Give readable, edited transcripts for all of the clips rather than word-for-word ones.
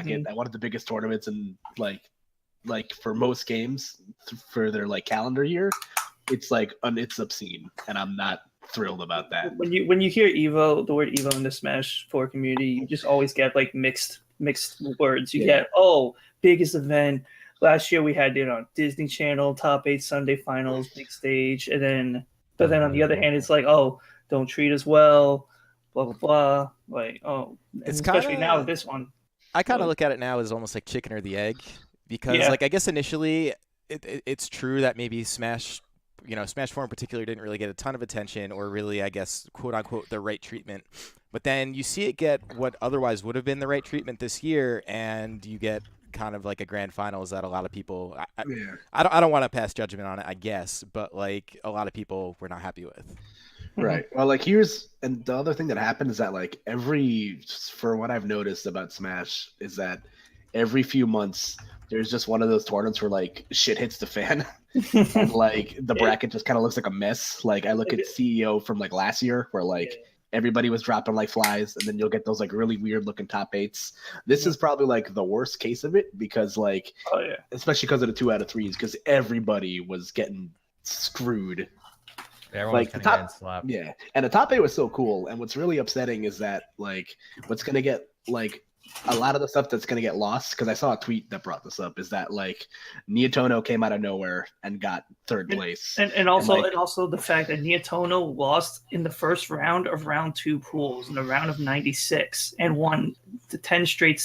bracket at one of the biggest tournaments in like for most games for their like calendar year. It's like it's obscene, and I'm not thrilled about that. When you hear Evo, the word Evo in the Smash 4 community, you just always get like mixed words. You get biggest event. Last year we had Disney Channel top 8 Sunday finals, big stage, but then on the other hand, it's like don't treat us well, blah blah blah. Like it's especially kinda, now with this one. I kind of look at it now as almost like chicken or the egg, because like I guess initially it's true that maybe Smash 4 in particular didn't really get a ton of attention or really, I guess, quote unquote, the right treatment. But then you see it get what otherwise would have been the right treatment this year, and you get kind of like a grand finals that a lot of people, I don't want to pass judgment on it, I guess, but like a lot of people were not happy with. Right. Well, like and the other thing that happened is that like for what I've noticed about Smash is that every few months there's just one of those tournaments where like shit hits the fan and like the bracket just kind of looks like a mess. Like I look at CEO from like last year where like everybody was dropping like flies, and then you'll get those like really weird looking top 8s. This is probably like the worst case of it because like especially because of the 2 out of 3s, because everybody was getting screwed. Everyone Like the top, and the top 8 was so cool. And what's really upsetting is that like what's gonna get like a lot of the stuff that's gonna get lost, because I saw a tweet that brought this up, is that like Neotono came out of nowhere and got 3rd place, and also the fact that Neotono lost in the first round of round 2 pools in the round of 96 and won the 10 straight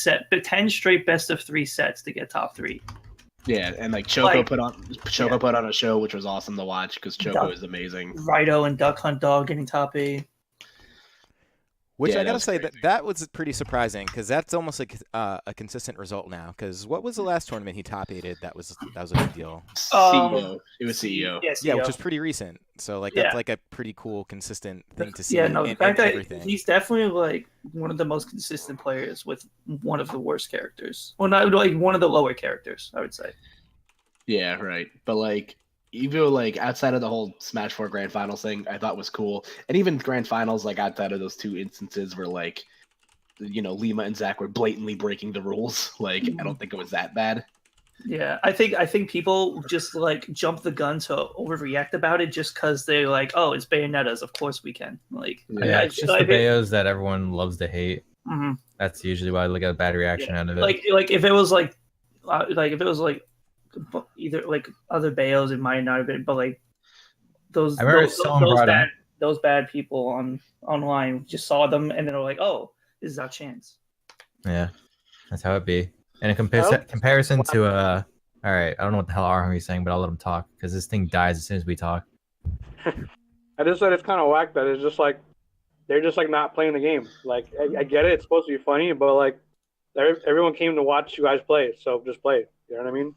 best of 3 sets to get top 3. Yeah, and like Choco put on a show which was awesome to watch because Choco is amazing. Rido and Duck Hunt Dog getting top 8. Which I gotta say that was pretty surprising, because that's almost like a consistent result now. Because what was the last tournament he top 8'd? That was a big deal. CEO. It was CEO. Yeah, which was pretty recent. So like that's like a pretty cool, consistent thing to see. The fact that he's definitely like one of the most consistent players with one of the worst characters. Well, not like one of the lower characters, I would say. Yeah, right. But like Evo, like outside of the whole Smash 4 Grand Finals thing, I thought was cool. And even Grand Finals, like outside of those 2 instances where like, Lima and Zach were blatantly breaking the rules. Like, I don't think it was that bad. Yeah, I think people just like jump the gun to overreact about it just because they're like, oh, it's Bayonetta's, of course we can. Like, it's just the Bayos that everyone loves to hate. Mm-hmm. That's usually why I look at a bad reaction out of it. Like if it was like either like other Bayos, it might not have been, but like those bad people online just saw them and they're like, oh, this is our chance. Yeah, that's how it be. And in comparison to all right, I don't know what the hell Arham's saying, but I'll let him talk because this thing dies as soon as we talk. I just said it's kind of whack that it's just like they're just like not playing the game. Like I get it, it's supposed to be funny, but like everyone came to watch you guys play, so just play it. You know what I mean?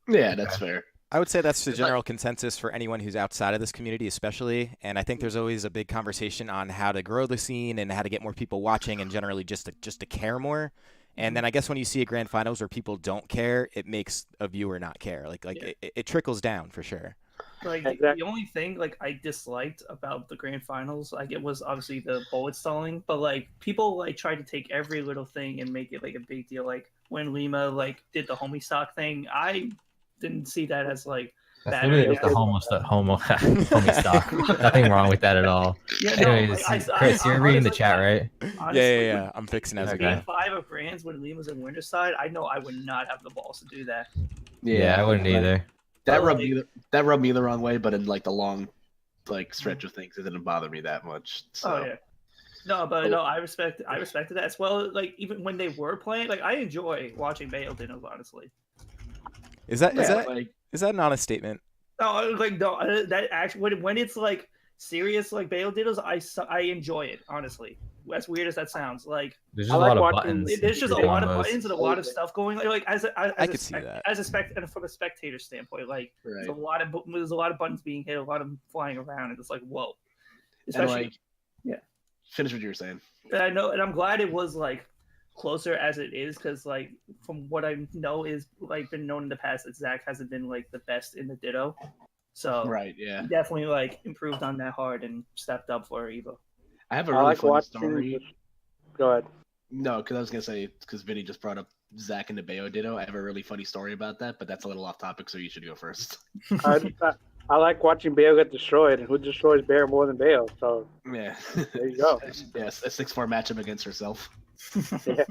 Yeah, that's fair. I would say that's the general consensus for anyone who's outside of this community, especially. And I think there's always a big conversation on how to grow the scene and how to get more people watching, and generally just to care more. And then I guess when you see a grand finals where people don't care, it makes a viewer not care. It trickles down for sure. Like the only thing like I disliked about the grand finals, like it was obviously the bullet stalling, but like people like tried to take every little thing and make it like a big deal. Like when Lima like did the homie stock thing, I didn't see that as like that's literally just the homie stock. Nothing wrong with that at all. Yeah, anyways, Chris, you're reading the chat, right? Honestly, yeah. I'm fixing as a game guy. 5 of Grands when Lima's in Winterside, I know I would not have the balls to do that. Yeah, I wouldn't either. That rubbed me the wrong way, but in like the long like stretch of things, it didn't bother me that much. So. Oh yeah. No, but I respected that as well. Like even when they were playing, like I enjoy watching Bayo Dinos, honestly. Is that an honest statement? No, that actually when it's like serious like Bayo Dinos, I enjoy it, honestly. As weird as that sounds, like there's just a lot of buttons. There's just a lot of buttons and a lot of stuff going. Like I could see that and from a spectator standpoint, like there's a lot of buttons being hit, a lot of them flying around, and it's like whoa. Especially, finish what you were saying. And I know, and I'm glad it was like closer as it is, because like from what I know is like been known in the past that Zach hasn't been like the best in the Ditto, so he definitely like improved on that hard and stepped up for Evo. I have a really funny story. Go ahead. No, because I was gonna say because Vinny just brought up Zach and the Bayo Ditto. I have a really funny story about that, but that's a little off topic, so you should go first. I like watching Bale get destroyed, and who destroys Bear more than Bale? So Yeah. there you go. Yes, a 6-4 matchup against herself. Yeah.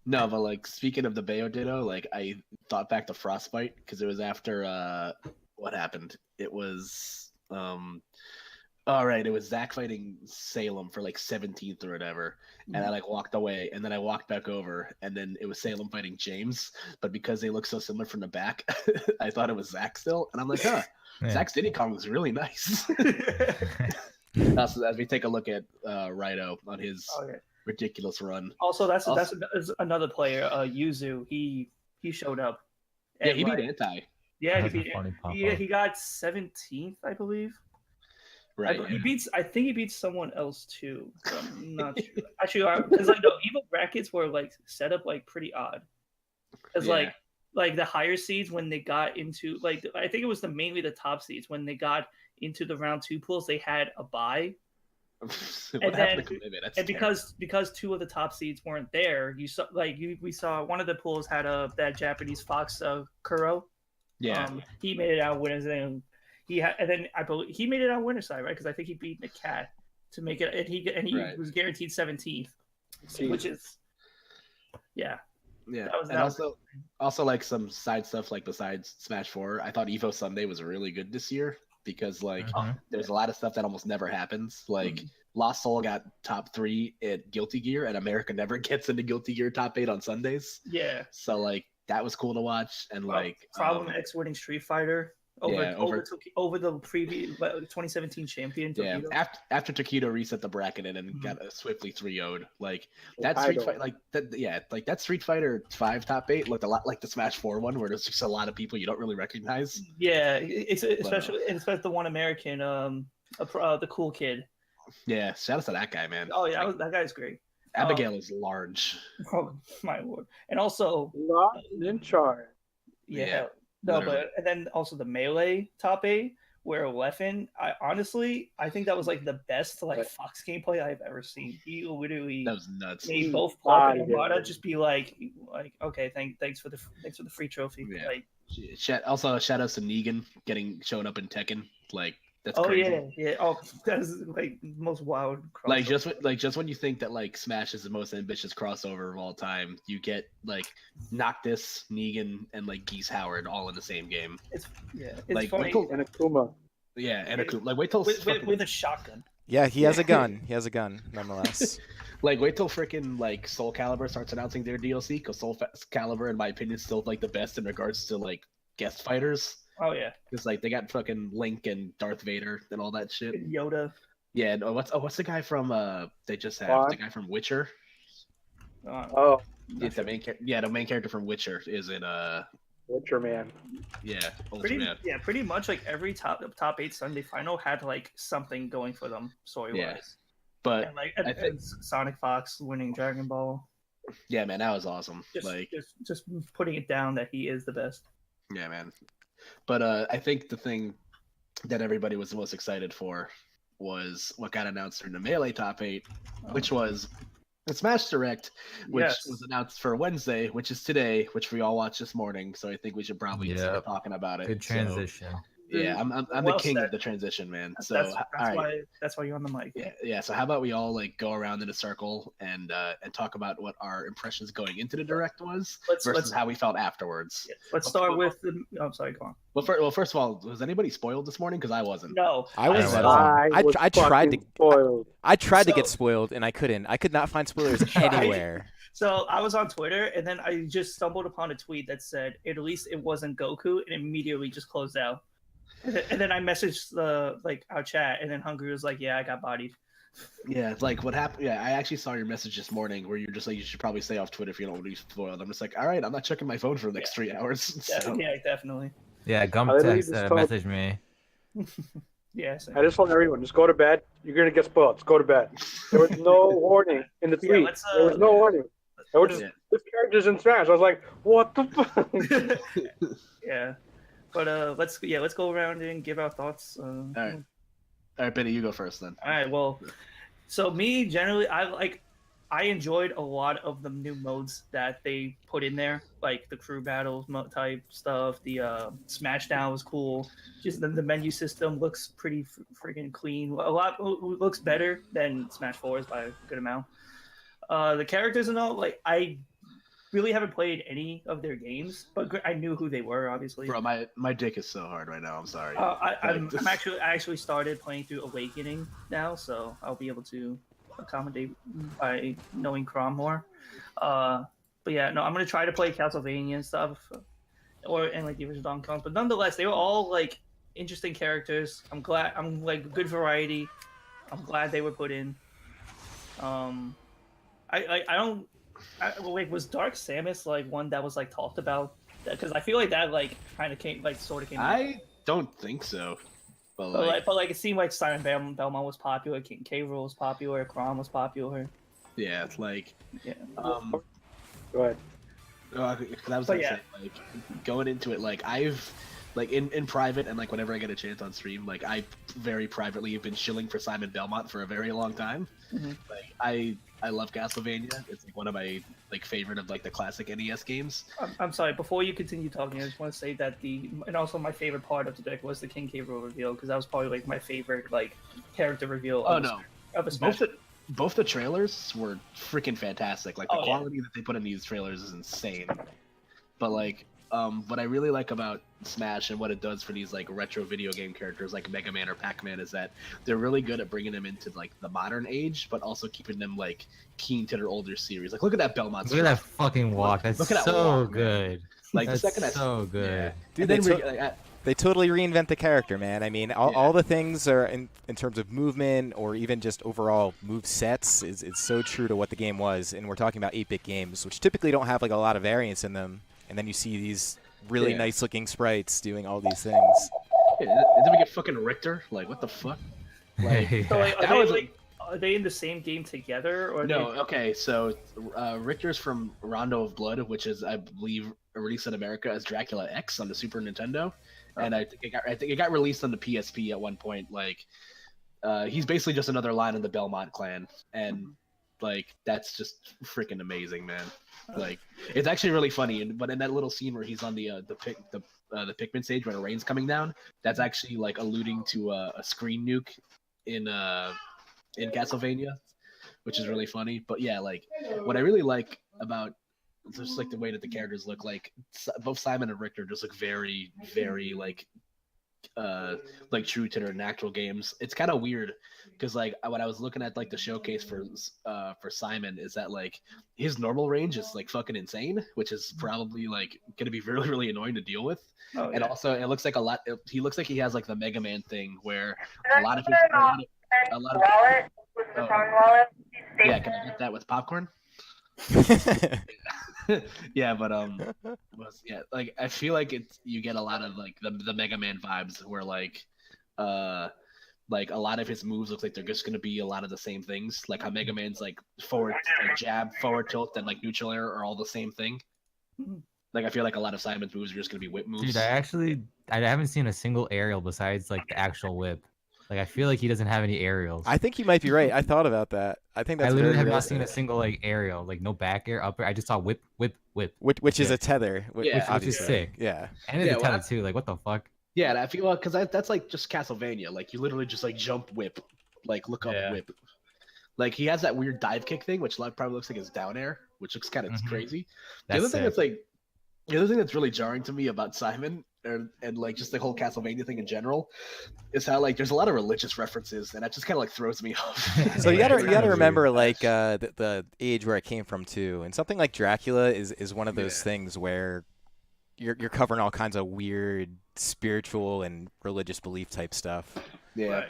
No, but like speaking of the Bayo Ditto, like I thought back to Frostbite because it was after what happened? It was all right, it was Zach fighting Salem for like 17th or whatever, and I like walked away, and then I walked back over, and then it was Salem fighting James, but because they look so similar from the back, I thought it was Zach still, and I'm like, huh, Zach's Diddy Kong was really nice. Also, as we take a look at Raito on his ridiculous run. Also, that's another player, Yuzu. He showed up. Yeah, he beat Anti. Yeah, he got 17th, I believe. Right. I think he beats someone else too. I'm not sure. Actually, because like the Evo brackets were like set up like pretty odd. Because like the higher seeds when they got into like I think it was mainly the top seeds when they got into the round 2 pools they had a bye. And because 2 of the top seeds weren't there, you saw we saw one of the pools had that Japanese Fox Kuro. Yeah. He made it out winners and then I believe he made it on winner's side, right? Because I think he beat the cat to make it, and he was guaranteed 17th, which is yeah. That also like some side stuff like besides Smash 4, I thought Evo Sunday was really good this year because like there's a lot of stuff that almost never happens. Like Lost Soul got top 3 at Guilty Gear, and America never gets into Guilty Gear top 8 on Sundays. Yeah. So like that was cool to watch, and like Problem X winning Street Fighter. Over the previous 2017 champion. Taquito. Yeah, after Taquito reset the bracket and got a swiftly 3-0'd. Like that Street Fighter, that Street Fighter 5 top 8 looked a lot like the Smash 4 one, where there's just a lot of people you don't really recognize. Yeah, especially the one American, the cool kid. Yeah, shout out to that guy, man. Oh yeah, that guy's great. Abigail is large. Oh my lord! And also not in charge. Yeah. No, literally. But and then also the Melee top 8 where Leffen, I think that was like the best like Fox gameplay I've ever seen. He literally that was nuts. Made both Plop and Armada just be like okay, thanks for the free trophy. Yeah. Like also shout outs to Negan showing up in Tekken. Like that's crazy. Yeah. Oh, that is like most wild crossover. Just when you think that like Smash is the most ambitious crossover of all time, you get like Noctis, Negan, and like Geese Howard all in the same game. It's like funny. And Akuma. Yeah, and Akuma. Like wait till with a shotgun. Yeah, he has a gun. He has a gun, nonetheless. Like wait till freaking like Soul Calibur starts announcing their DLC, because Soul Calibur, in my opinion, is still like the best in regards to like guest fighters. Oh yeah, because like they got fucking Link and Darth Vader and all that shit. And Yoda. Yeah. And what's the guy from they just have the guy from Witcher? The main character from Witcher is in Witcher Man. Yeah, pretty much like every top 8 Sunday final had like something going for them story wise. Yeah. But and, like I think Sonic Fox winning Dragon Ball. Yeah, man, that was awesome. Just putting it down that he is the best. Yeah, man. But I think the thing that everybody was the most excited for was what got announced during the Melee top 8, which was the Smash Direct, which was announced for Wednesday, which is today, which we all watched this morning. So I think we should probably start talking about it. Good transition. So, yeah, I'm the king of the transition, man. So that's why you're on the mic. Yeah. So how about we all like go around in a circle and talk about what our impressions going into the Direct was versus how we felt afterwards. Yeah. Let's start with the. I'm sorry, go on. Well, first of all, was anybody spoiled this morning? Because I wasn't. No, I was. I tried to. Spoiled. I tried to get spoiled, and I couldn't. I could not find spoilers anywhere. So I was on Twitter, and then I just stumbled upon a tweet that said, "At least it wasn't Goku," and immediately just closed out. And then I messaged our chat, and then Hungry was like, "Yeah, I got bodied." Yeah, it's like what happened. Yeah, I actually saw your message this morning where you're just like, "You should probably stay off Twitter if you don't want to be spoiled." I'm just like, "All right, I'm not checking my phone for the next 3 hours." So. Yeah, definitely. Yeah, Gumtex messaged me. Yeah, I just told everyone, just go to bed. You're gonna get spoiled. Just go to bed. There was no warning in the tweet. There was no warning. There were just characters in Smash. I was like, "What the fuck?" Yeah. But let's go around and give our thoughts. All right, Benny, you go first then. All right, well, so me generally, I enjoyed a lot of the new modes that they put in there, like the crew battles type stuff. The Smashdown was cool. Just the menu system looks pretty freaking clean. A lot looks better than Smash 4's by a good amount. The characters and all, like I really haven't played any of their games, but I knew who they were, obviously. Bro, my dick is so hard right now. I'm sorry. I actually started playing through Awakening now, so I'll be able to accommodate by knowing Crom more. But yeah, no, I'm gonna try to play Castlevania and stuff, and like the original Donkey Kong. But nonetheless, they were all like interesting characters. I'm glad. I'm like good variety. I'm glad they were put in. Like, was Dark Samus like one that was like talked about? Because I feel like that like kind of came like sort of came. I don't think so. But it seemed like Simon Belmont was popular, King K. Rool was popular, Crom was popular. Yeah, it's like. Yeah. Go ahead. Because I was gonna say, like, going into it, like I've. Like in private and like whenever I get a chance on stream, like I very privately have been shilling for Simon Belmont for a very long time. Mm-hmm. Like I love Castlevania. It's like one of my like favorite of like the classic NES games. I'm sorry. Before you continue talking, I just want to say that and also my favorite part of the deck was the King K. Rool reveal because that was probably like my favorite like character reveal. Of a Smash. Both the trailers were freaking fantastic. Like the quality that they put in these trailers is insane. But like. What I really like about Smash and what it does for these like retro video game characters like Mega Man or Pac-Man is that they're really good at bringing them into like the modern age, but also keeping them like keen to their older series. Like look at that Belmont. Look at that fucking walk. That's so good. Like that's the second so good. Yeah. Dude, they totally reinvent the character, man. I mean, all the things are in terms of movement or even just overall move sets is so true to what the game was. And we're talking about 8-bit games, which typically don't have like a lot of variance in them. And then you see these really nice-looking sprites doing all these things. Yeah, and then we get fucking Richter. Like, what the fuck? Like, so, like, are they in the same game together? Or no, okay. So Richter's from Rondo of Blood, which is, I believe, released in America as Dracula X on the Super Nintendo. And I think it got released on the PSP at one point. Like, he's basically just another line in the Belmont clan. And, like, that's just freaking amazing, man. Like it's actually really funny, but in that little scene where he's on the Pikmin stage when the rain's coming down, that's actually like alluding to a screen nuke in Castlevania, which is really funny. But yeah, like what I really like about just like the way that the characters look, like both Simon and Richter just look very, very like true to their natural games. It's kind of weird because like when I was looking at like the showcase for Simon is that like his normal range is like fucking insane, which is probably like gonna be really, really annoying to deal with. And also it looks like he looks like he has like the Mega Man thing where a lot of yeah, can I get that with popcorn? Yeah, but like I feel like you get a lot of like the Mega Man vibes where like a lot of his moves look like they're just gonna be a lot of the same things. Like how Mega Man's like forward like jab, forward tilt, and like neutral air are all the same thing. Like I feel like a lot of Simon's moves are just gonna be whip moves. Dude, I haven't seen a single aerial besides like the actual whip. Like I feel like he doesn't have any aerials. I think you might be right. I thought about that. I think that's. I literally have not seen a single like aerial, like no back air, up air. I just saw whip. Which is a tether. Which is sick. Yeah, and it's a tether too. Like what the fuck? Yeah, and I feel because that's like just Castlevania. Like you literally just like jump whip, like look up whip. Like he has that weird dive kick thing, which probably looks like his down air, which looks kind of crazy. The other thing that's really jarring to me about Simon and like just the whole Castlevania thing in general is how like there's a lot of religious references, and that just kind of like throws me off. So you gotta remember like the age where it came from too, and something like Dracula is one of those things where you're covering all kinds of weird spiritual and religious belief type stuff. Yeah, right.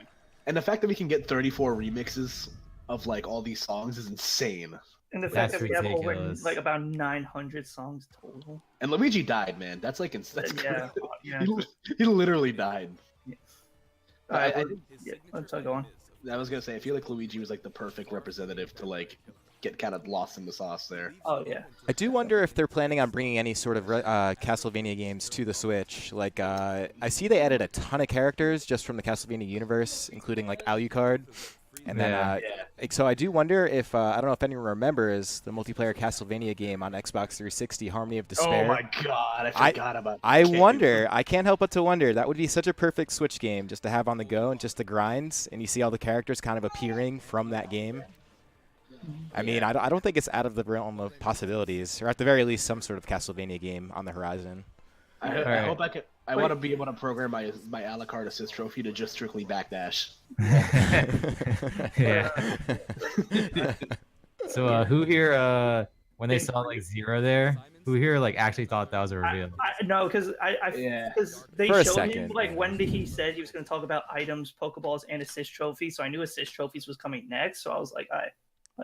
And the fact that we can get 34 remixes of like all these songs is insane. And the fact that we have over like about 900 songs total. And Luigi died, man. That's like that's yeah. He literally died. Yeah. Let's go on. I was gonna say I feel like Luigi was like the perfect representative to like get kind of lost in the sauce there. Oh yeah. I do wonder if they're planning on bringing any sort of Castlevania games to the Switch. Like I see they added a ton of characters just from the Castlevania universe, including like Alucard. And then, so I do wonder if I don't know if anyone remembers the multiplayer Castlevania game on Xbox 360, Harmony of Despair. Oh my god, I forgot about that. I wonder. I can't help but to wonder. That would be such a perfect Switch game just to have on the go and just the grinds, and you see all the characters kind of appearing from that game. I mean, I don't think it's out of the realm of possibilities, or at the very least, some sort of Castlevania game on the horizon. I hope I could. I want to be able to program my a la carte assist trophy to just strictly backdash. Yeah. So who here, when they saw like 0 there, who here like actually thought that was a reveal? No, because they For a showed second, him like when he said he was going to talk about items, Pokeballs, and assist trophies. So I knew assist trophies was coming next. So I was like,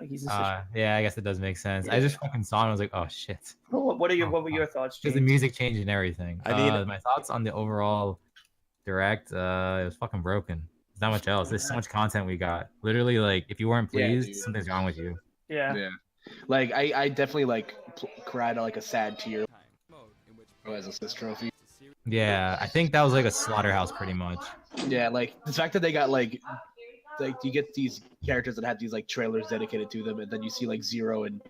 he's assist. Yeah, I guess it does make sense. I just fucking saw it and I was like, oh shit. What were your thoughts, Because James? the music changed and everything. I mean, my thoughts on the overall direct, it was fucking broken. There's not much else. There's so much content we got. Literally, like, if you weren't pleased, something's wrong with you. Yeah. Like I definitely like cried like a sad tear as assist trophy. Yeah, I think that was like a slaughterhouse pretty much. Yeah, like the fact that they got like you get these characters that have these like trailers dedicated to them, and then you see like Zero and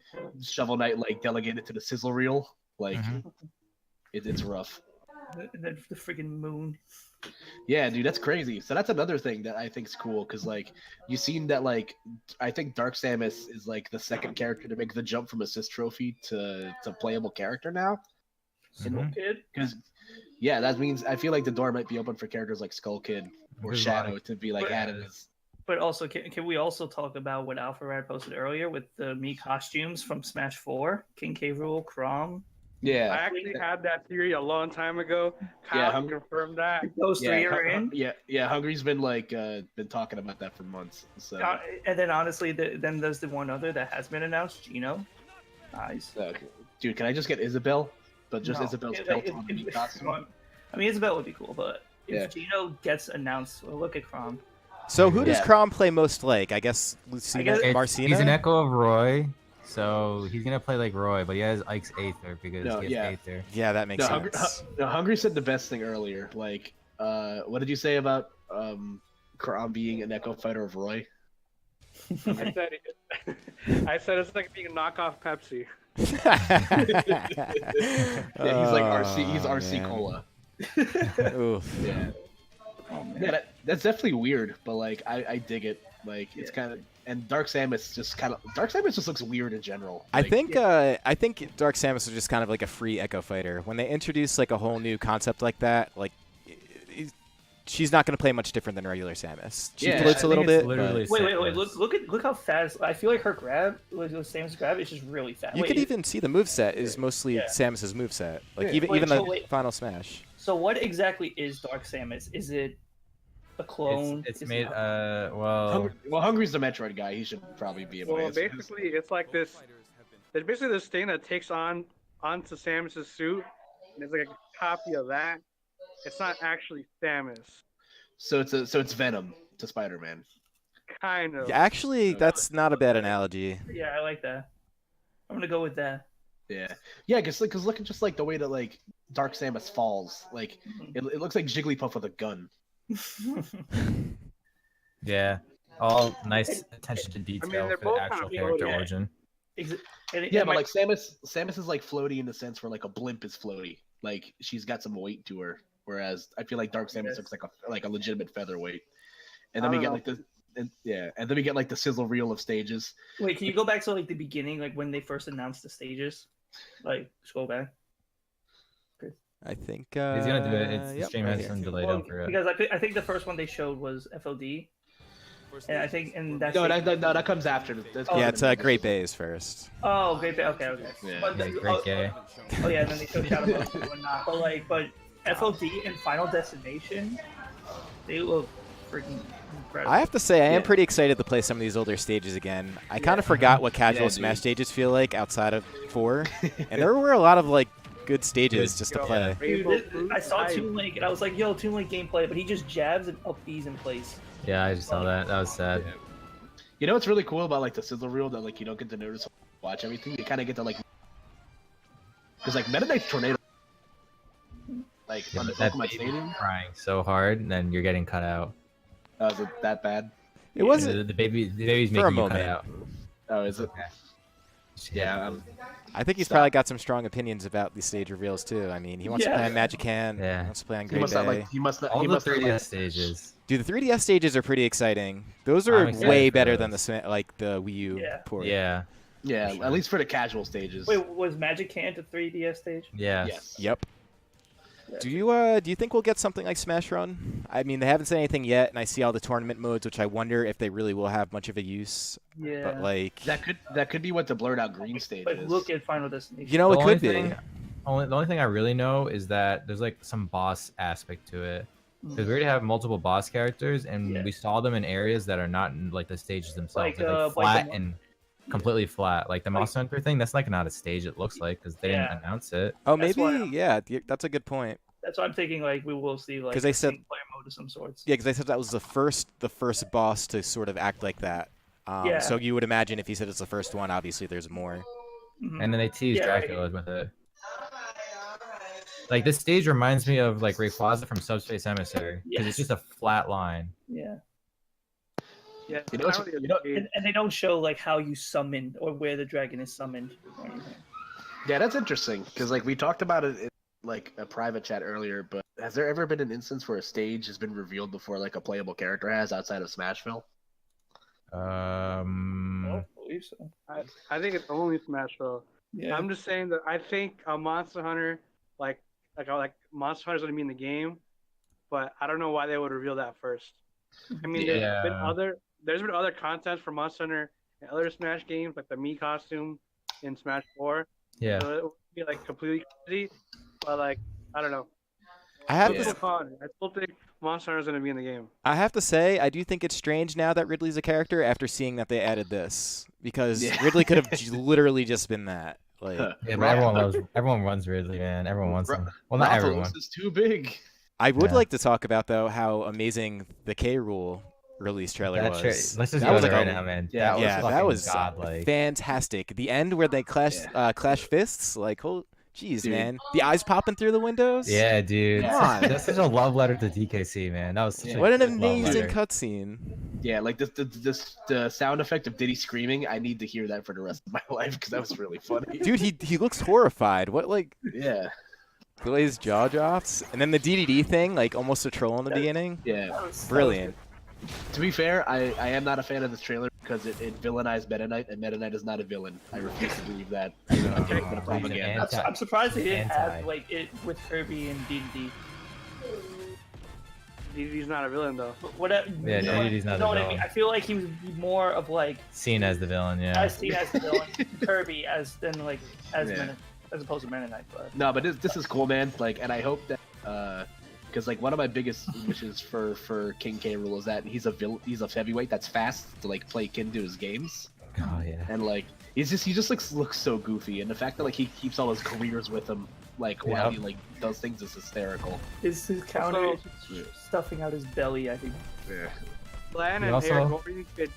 Shovel Knight like delegated to the sizzle reel. Like it's rough. The freaking moon. Yeah, dude, that's crazy. So that's another thing that I think is cool because like you've seen that like I think Dark Samus is like the second character to make the jump from assist trophy to playable character now. Because yeah, that means I feel like the door might be open for characters like Skull Kid or Shadow to be like added as. But also, can we also talk about what Alpharad posted earlier with the Mii costumes from Smash 4? King K. Rool, Chrom. Yeah. I actually had that theory a long time ago. Kyle confirmed that. Those three are in? Yeah, Hungry's been like been talking about that for months. So. And then honestly, then there's the one other that has been announced, Gino. Nice. Dude, can I just get Isabelle? But just Isabelle's pelt on the Mii costume. I mean, Isabelle would be cool, but if Gino gets announced, well, look at Chrom. So who does Chrom play most like? I guess Lucina, Marcina? He's an echo of Roy, so he's going to play like Roy, but he has Ike's Aether because he has Aether. Yeah, that makes sense. Hungry said the best thing earlier. Like, what did you say about Chrom being an echo fighter of Roy? I said it's like being a knockoff Pepsi. Yeah, he's like RC. He's RC Cola. Oof. Yeah. Yeah, that's definitely weird, but like I dig it. Like it's kind of Dark Samus just looks weird in general. Like, I think Dark Samus is just kind of like a free Echo Fighter. When they introduce like a whole new concept like that, like she's not going to play much different than regular Samus. She floats a little bit. Wait! Look how fast! I feel like her grab, like Samus grab, is just really fast. You could even see the moveset is mostly Samus's moveset. Like even the Final Smash. So what exactly is Dark Samus? Is it a clone? It's made well. Hungry's the Metroid guy. He should probably be able to answer basically, it's like this. There's basically this thing that takes onto Samus's suit, and it's like a copy of that. It's not actually Samus. So it's Venom to Spider-Man. Kind of. Yeah, actually, that's not a bad analogy. Yeah, I like that. I'm gonna go with that. Yeah, because look at just like the way that like Dark Samus falls. Like it looks like Jigglypuff with a gun. Yeah, all nice attention to detail for the actual character origin. But like Samus is like floaty in the sense where like a blimp is floaty. Like she's got some weight to her, whereas I feel like Dark Samus looks like a legitimate featherweight. And then we get and then we get like the sizzle reel of stages. Wait, can you go back to like the beginning, like when they first announced the stages? Like scroll back. I think he's gonna do it. The stream has some delay. Don't forget. Because I think the first one they showed was FLD, and I think that's that comes after. It's Great Bays first. Oh, Great Bay. Okay. Yeah. Great Gay. Oh yeah, and then they showed Shadow Mode and whatnot. But FLD and Final Destination, they look freaking incredible. I have to say, I am pretty excited to play some of these older stages again. I kind of forgot what casual Smash stages feel like outside of 4, and there were a lot of like good stages just to play. Dude, I saw Toon Link and I was like, yo, Toon Link gameplay, but he just jabs and up B's in place. Yeah, I just saw that. That was sad. You know what's really cool about like the sizzle reel that like you don't get to notice watch everything. You kind of get to like because like Meta Knight's Tornado like on the Pokemon Stadium crying so hard and then you're getting cut out. Was it that bad? It wasn't The baby's for a making you cut moment. out. Oh, is it? Okay. Yeah. I think he's Stop. probably got some strong opinions about these stage reveals too. I mean, he wants to play on Magic Hand. Yeah. He wants to play on He Great must not Bay. like. He must not. All He the must not 3DS like. stages. Dude, the 3DS stages are pretty exciting. Those are I'm excited way for better than the those. the Wii U Yeah. port. Yeah. Yeah, For sure. at least for the casual stages. Wait, was Magic Hand a 3DS stage? Yes. Yes. Yep. Yeah. Do you think we'll get something like Smash Run? I mean, they haven't said anything yet, and I see all the tournament modes, which I wonder if they really will have much of a use. Yeah. But like, That could be what the blurred out green stage But is. look at Final Destination. you know, The it only could be. thing- the only thing I really know is that there's like some boss aspect to it. Because we already have multiple boss characters, and Yeah. we saw them in areas that are not in like the stages themselves. Like, They're, like flat the- and completely flat. Like the Like- Monster Hunter thing, that's like not a stage. It looks like because they didn't Yeah. announce it. Oh, That's maybe. why- Yeah, that's a good point. That's what I'm thinking. Like we will see like 'Cause they a said- single player mode of some sorts. Yeah, because they said that was the first boss to sort of act like that. Yeah. So you would imagine if he said it's the first one, obviously there's more. Mhm. And then they teased Yeah, right. Dracula with it. Like this stage reminds me of like Rayquaza from Subspace Emissary because it's just a flat line. Yeah. Yeah, You know, it's not really a stage. And they don't show like how you summon or where the dragon is summoned or anything. Yeah, that's interesting because like we talked about it in like a private chat earlier. But has there ever been an instance where a stage has been revealed before like a playable character has outside of Smashville? I don't believe so. I think it's only Smashville. Yeah. I'm just saying that I think a Monster Hunter, like Monster Hunter's gonna be in the game, but I don't know why they would reveal that first. I mean, Yeah. there's been other content for Monster Hunter and other Smash games, like the Mii costume in Smash 4. Yeah. So it would be like completely crazy, but like I don't know. I have I to still think Monster Hunter's gonna be in the game. I have to say, I do think it's strange now that Ridley's a character after seeing that they added this because Yeah. Ridley could have literally just been that. Like, Yeah, but everyone runs Ridley, man. Everyone wants him. Well, not Rathalos everyone. is too big. I would Yeah. like to talk about though how amazing the K Rule release trailer That was. let's just That go was there like right a- now, man. yeah, that fucking was godlike. fantastic. The end where they clash fists, like, jeez, Dude. man, the eyes popping through the windows. Yeah, dude. Come on. That's such a love letter to DKC, man. That was such a What an good love amazing letter. cutscene. Yeah, like the sound effect of Diddy screaming. I need to hear that for the rest of my life because that was really funny. Dude, he looks horrified. What, like, Yeah, the way his jaw drops, and then the DDD thing, like almost a troll in the beginning. yeah. Brilliant. To be fair, I am not a fan of this trailer because it villainized Meta Knight, and Meta Knight is not a villain. I refuse to believe that. It's a bit of propaganda. I'm surprised they didn't have Anti. like it with Kirby and DDD. He's not a villain though. Whatever. Yeah, DDD's not you the know what I villain. mean? I feel like he was more of like Seen as the villain, yeah. as seen as the villain, Kirby as then like as Yeah. as opposed to Mennonite. But No, but this is cool, man. Like, and I hope that because like one of my biggest wishes for King K. Rool is that he's a heavyweight that's fast to like play kin to his games, Oh yeah. and like he just looks so goofy, and the fact that like he keeps all his careers with him, like while he like does things is hysterical. his counter is just stuffing out his belly. I think. Yeah. Glenn You and also- Eric Gordon could,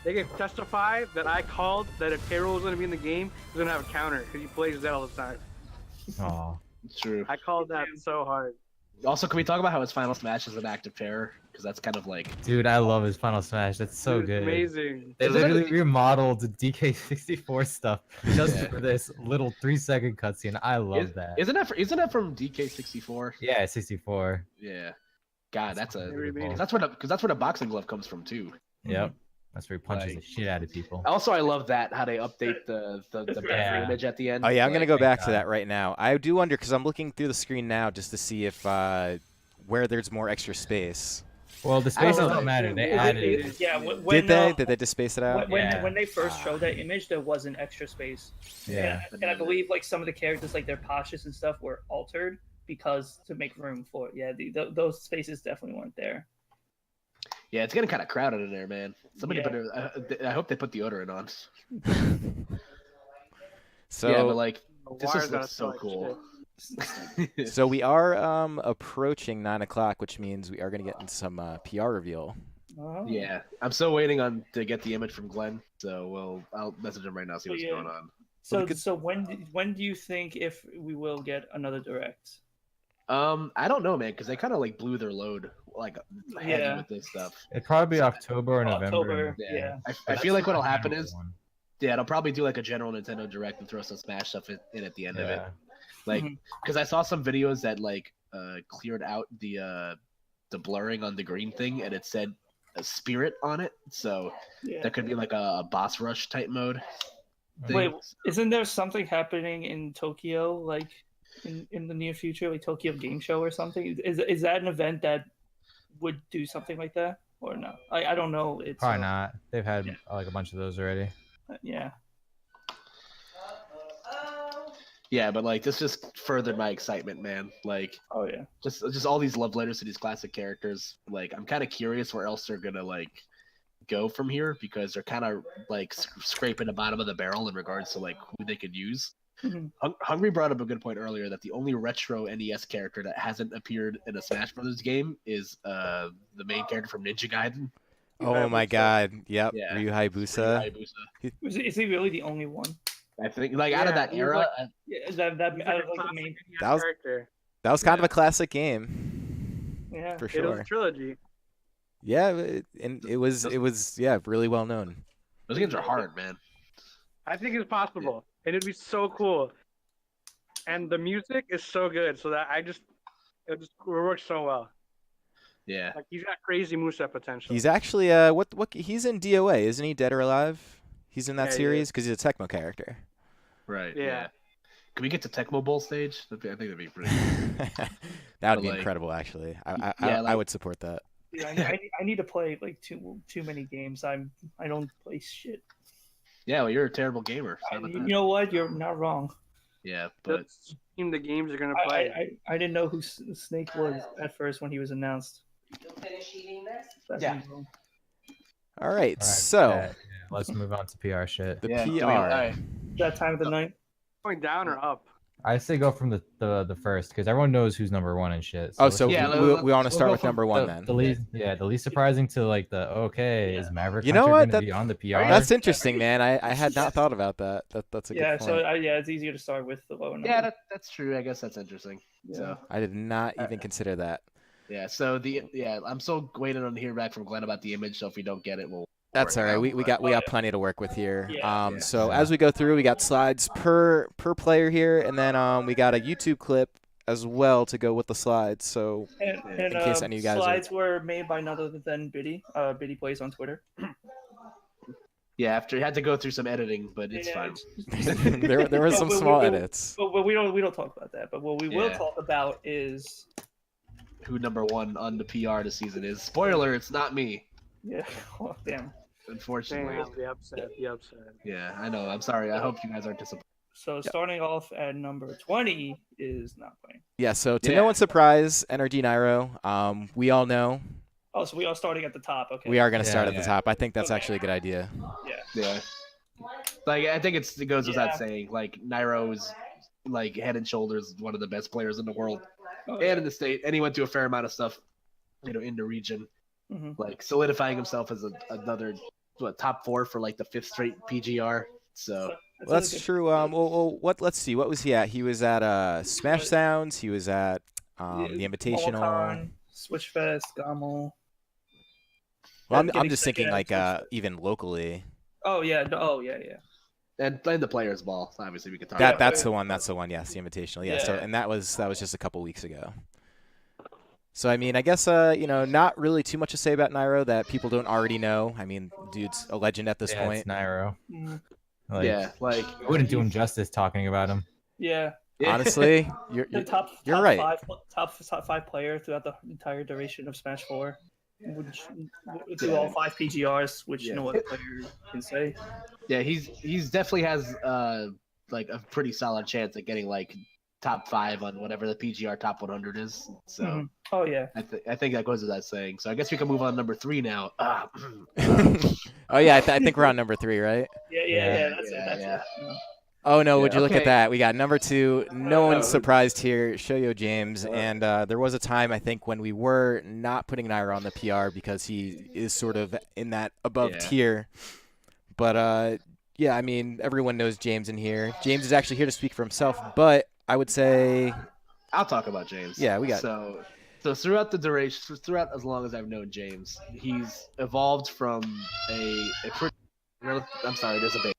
they can testify that I called that if K-Rool is going to be in the game, he's going to have a counter because he plays that all the time. Oh. It's true. I called that so hard. Also, can we talk about how his final smash is an act of terror? Because that's kind of like Dude, I love his Final Smash. That's so Dude, good. it's amazing. They Is that- literally remodeled the DK64 stuff just Yeah. for this little 3-second cutscene. I love that. isn't that from DK64? Yeah, 64. Yeah. God, that's They a remade it. that's where the boxing glove comes from too. Yep. That's where he punches Like- the shit out of people. Also, I love that how they update the Yeah. image at the end. Oh yeah, I'm gonna Like, go thank back to God. that right now. I do wonder because I'm looking through the screen now just to see if where there's more extra space. Well, the spaces know. don't matter. They added it. Yeah. When, Did they? Did they just space it out? When they first showed that image, there was an extra space. Yeah. And I believe like some of the characters, like their postures and stuff, were altered because to make room for it. Yeah, those spaces definitely weren't there. Yeah, it's getting kind of crowded in there, man. Somebody Yeah. better. I hope they put deodorant on. So yeah, but like The this wires just gotta looks so smell like cool. So we are approaching 9 o'clock, which means we are going to get into some PR reveal. Oh. Yeah, I'm still waiting to get the image from Glenn. So I'll message him right now, see what's Yeah. going on. So when do you think if we will get another direct? I don't know, man, because they kind of like blew their load like heavy Yeah. with this stuff. It'd probably be October or November. October, Yeah. yeah. I feel like what'll happen November is, one. yeah, it'll probably do like a general Nintendo Direct and throw some Smash stuff in at the end of it. Like, because I saw some videos that like cleared out the blurring on the green thing, and it said a spirit on it, so that could be like a boss rush type mode thing. Wait, isn't there something happening in Tokyo, like in the near future, like Tokyo Game Show or something? Is that an event that would do something like that, or no? I don't know. It's Probably not. They've had like a bunch of those already. Yeah. Yeah, but like this just furthered my excitement, man. Like, oh yeah, just all these love letters to these classic characters. Like, I'm kind of curious where else they're gonna like go from here, because they're kind of like scraping the bottom of the barrel in regards to like who they could use. Hungry brought up a good point earlier that the only retro NES character that hasn't appeared in a Smash Brothers game is the main character from Ninja Gaiden. Oh my God! Yep, Yeah. Ryu Hayabusa. Is he really the only one? I think like out of that era, That I was like the main. That was kind of a classic game. Yeah, for sure. It was a trilogy. Yeah, and it was really well known. Those games are hard, man. I think it's possible. It'd be so cool, and the music is so good. So that it just works so well. Yeah, like he's got crazy moveset potential. He's actually what he's in DOA, isn't he? Dead or Alive? He's in that series because he's a Tecmo character. Right. Yeah. Can we get to Tecmo Bowl stage? I think that'd be pretty cool. That would be incredible, actually. I would support that. Yeah, I need to play like too many games. I don't play shit. Yeah, well, you're a terrible gamer. You know what? You're not wrong. Yeah, but the games you're gonna play. I didn't know who Snake was at first when he was announced. Finish eating this? Yeah. All right, so let's move on to PR shit. The PR. That time of the night. Going down or up? I say go from the first, because everyone knows who's number one and shit. So we want to start with number one then. The least surprising to like is Maverick. You know what? Be on the PR. That's interesting, man. I had not thought about that. That's a good point. So it's easier to start with the lower number. Yeah, that's true. I guess that's interesting. Yeah. So I did not even consider that. Yeah. So I'm still waiting on to hear back from Glenn about the image. So if we don't get it, we'll. That's all right. We got plenty to work with here. Yeah. So as we go through, we got slides per player here, and then we got a YouTube clip as well to go with the slides. So in case any of you guys slides were made by none other than Biddy. Biddy plays on Twitter. Yeah, after he had to go through some editing, but it's fine. there were some small edits. But we don't talk about that. But what we will talk about is who number one on the PR this season is. Spoiler: it's not me. Yeah. Oh, damn. Unfortunately. Damn, the upset. Yeah, I know. I'm sorry. I hope you guys aren't disappointed. So starting off at number 20 is not playing. Yeah. So to no one's surprise, NRG Nairo. We all know. Oh, so we are starting at the top. Okay. We are going to start at the top. I think that's actually a good idea. Yeah. Like I think it goes without saying. Like Nairo is like head and shoulders one of the best players in the world and in the state. And he went through a fair amount of stuff, in the region. Like solidifying himself as another top 4 for like the 5th straight PGR. So that's true. Well, let's see. What was he at? He was at Smash Sounds. He was at the Invitational, Switchfest, Gamo. Well, I'm just thinking like even locally. Oh yeah. And playing the Players Ball. Obviously, we could talk. That's the one. That's the one. Yes, the Invitational. Yeah. So and that was just a couple weeks ago. So, I mean, I guess, not really too much to say about Nairo that people don't already know. I mean, dude's a legend at this point. It's Nairo. Like I wouldn't do him justice talking about him. Yeah. Honestly, you're right. Top 5 player throughout the entire duration of Smash 4. Do all 5 PGRs, which no other player can say. Yeah, he's definitely has like a pretty solid chance at getting like top 5 on whatever the PGR top 100 is. So oh yeah, I think that goes without saying. So I guess we can move on to number 3 now. Oh yeah, I think we're on number 3, right? Yeah. That's it. Oh no, would you look at that? We got number 2. No one's surprised here. Shoyo James, and there was a time I think when we were not putting Nairo on the PR because he is sort of in that above tier. But yeah, I mean everyone knows James in here. James is actually here to speak for himself, but I would say I'll talk about James. Yeah, we got. So So throughout the duration, throughout as long as I've known James, he's evolved from a pretty. I'm sorry, there's a baby.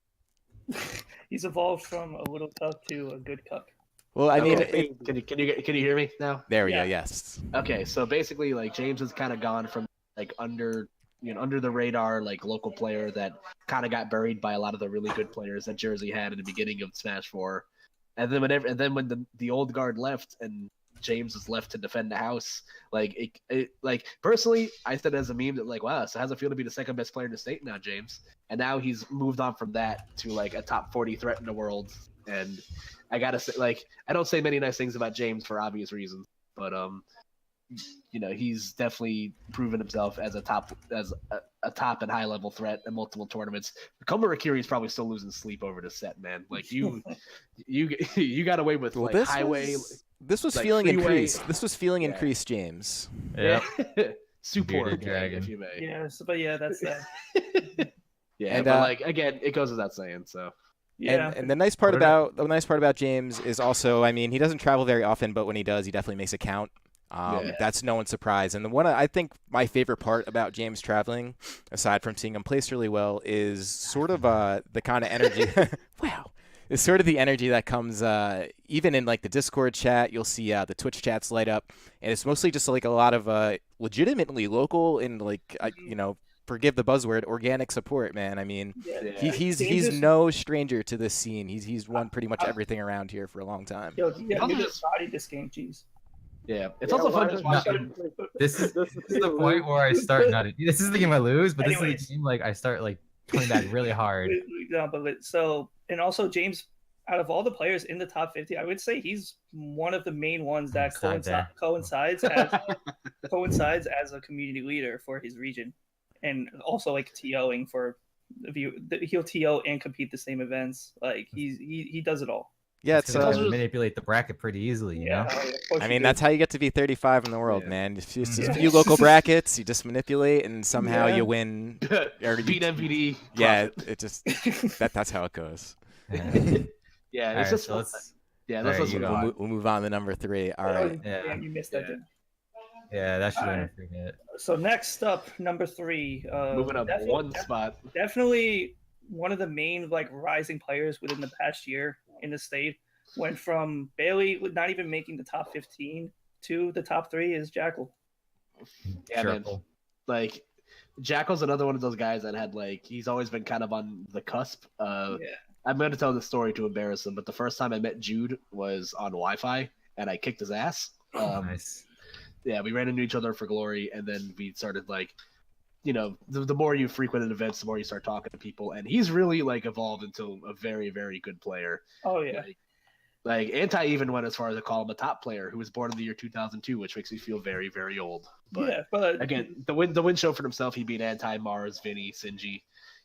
He's evolved from a little cuck to a good cuck. Well, I mean, Okay, can you hear me now? there we go. Yeah. Yes. Okay, so basically, like James has kind of gone from like under the radar like local player that kind of got buried by a lot of the really good players that Jersey had in the beginning of Smash 4, and then when the old guard left and James was left to defend the house, like like personally, I said as a meme that like, wow, so how's it feel to be the second best player in the state now, James? And now he's moved on from that to like a top 40 threat in the world, and I gotta say, like, I don't say many nice things about James for obvious reasons, but he's definitely proven himself as a top and high level threat in multiple tournaments. Komura is probably still losing sleep over the set, man. Like you got away with like highway. This was like feeling freeway. increased. This was feeling increased, James. Yeah. Support Bearded dragon. if you may. Yes, but yeah, that's that. Yeah, And, but like again, it goes without saying. So Yeah. And the nice part about James is also, I mean, he doesn't travel very often, but when he does, he definitely makes it count. That's no one's surprise. And the one I think my favorite part about James traveling, aside from seeing him place really well, is sort of the kind of energy. Wow. It's sort of the energy that comes even in like the Discord chat. You'll see the Twitch chats light up, and it's mostly just like a lot of legitimately local and like forgive the buzzword, organic support, man. I mean, he's no stranger to this scene. He's won pretty much everything around here for a long time. Yo, you just bodied this game, jeez. yeah, it's also fun just watching. This is the point where I start not. This is the game I lose, but this is the game like I start like coming back really hard. No, but so and also James, out of all the players in the top 50, I would say he's one of the main ones that coincides as a community leader for his region, and also like TOing for he'll TO and compete the same events. Like he does it all. Yeah, it's manipulate the bracket pretty easily, you know. I mean, that's how you get to be 35 in the world, man. It's just a few local brackets, you just manipulate, and somehow you win. Or beat MVD. Yeah, it just that's how it goes. Yeah, it's just we'll move on to number 3. All right. Yeah, you missed that. Yeah, that should have been forget. So next up, number 3. Moving up one spot. Definitely one of the main like rising players within the past year in the state. Went from barely not even making the top 15 to the top 3 is Jackal. Yeah, man. Like Jackal's another one of those guys that had like he's always been kind of on the cusp. I'm going to tell the story to embarrass him, but the first time I met Jude was on Wi-Fi, and I kicked his ass. Nice. Yeah, we ran into each other for glory, and then we started like, the more you frequent events, the more you start talking to people, and he's really like evolved into a very, very good player. Oh yeah. Like Anti even went as far as to call him a top player who was born in the year 2002, which makes me feel very, very old. But again, the win showed for himself. He beat Anti, Mars, Vinny, Sinji.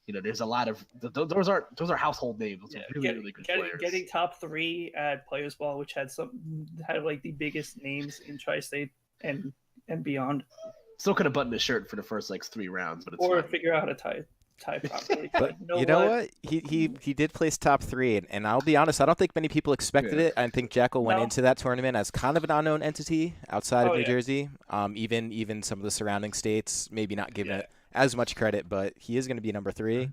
There's a lot of those are household names. Those are really good players. Getting top 3 at Players Ball, which had like the biggest names in Tri-State and beyond. Still could have buttoned his shirt for the first like 3 rounds, but it's or fine. Figure out how to tie properly. But you know what? He did place top 3, and I'll be honest, I don't think many people expected it. I think Jackal went into that tournament as kind of an unknown entity outside of New Jersey. Even some of the surrounding states maybe not giving it as much credit, but he is going to be number 3,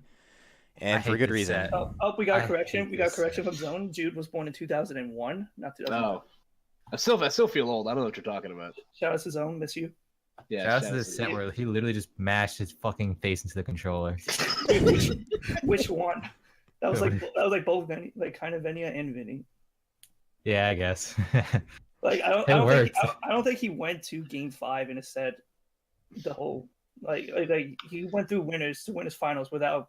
and for good reason. We got correction. We got correction from Zone. Jude was born in 2001, not 2001. Oh, I still feel old. I don't know what you're talking about. Shout out to Zone. Miss you. Yeah. Shout out to this set where he literally just mashed his fucking face into the controller. Which one? That was like both Vinny, like kind of Venia and Vinny. Yeah, I guess. Like I don't think he went to Game 5 in a set. The whole like he went through winners to win his finals without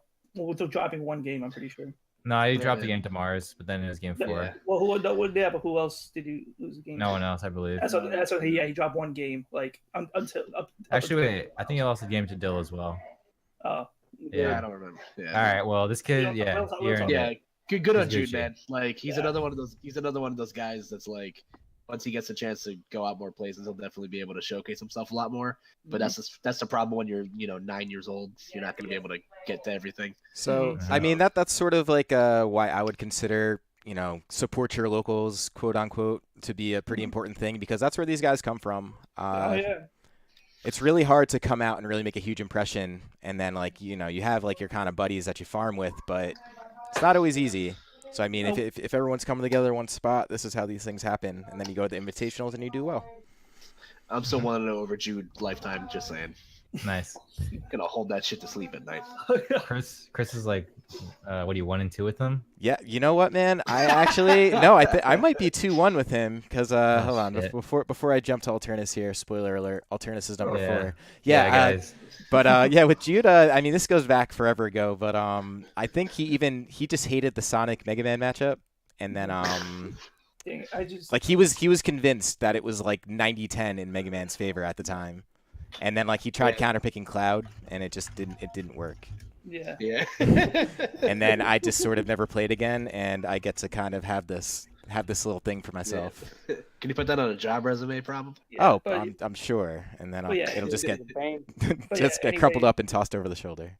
dropping one game. I'm pretty sure. No, he dropped the game to Mars, but then it was Game 4. Yeah. Well, but who else did he lose the game? No one else, I believe. That's what he dropped one game like until Actually, wait, I think he lost the game to Dill as well. Oh. Yeah, I don't remember. Yeah. All right, well, this kid, good on Jude, man. Like he's another one of those guys that's like once he gets a chance to go out more places, he'll definitely be able to showcase himself a lot more. But that's the problem when you're 9 years old. You're not going to be able to get to everything. So I mean that's sort of like why I would consider support your locals, quote unquote, to be a pretty important thing because that's where these guys come from. It's really hard to come out and really make a huge impression, and then you have your kind of buddies that you farm with, but it's not always easy. So I mean, if everyone's coming together in one spot, this is how these things happen, and then you go to the invitationals and you do well. I'm still 1-0 over Jude lifetime. Just saying. Nice. Gonna hold that shit to sleep at night. Chris is like, what are you 1-2 with him? Yeah, you know what, man? I actually no, I might be 2-1 with him because hold on, before I jump to Alternus here. Spoiler alert: Alternus is number 4. Yeah, guys. But with Jude, I mean, this goes back forever ago, but I think he just hated the Sonic Mega Man matchup, and then he was convinced that it was 90-10 in Mega Man's favor at the time. And then he tried counterpicking Cloud, and it didn't work. Yeah. Yeah. And then I just sort of never played again, and I get to kind of have this little thing for myself. Yeah. Can you put that on a job resume, probably? Yeah, I'm sure, and then it'll just get crumpled up and tossed over the shoulder.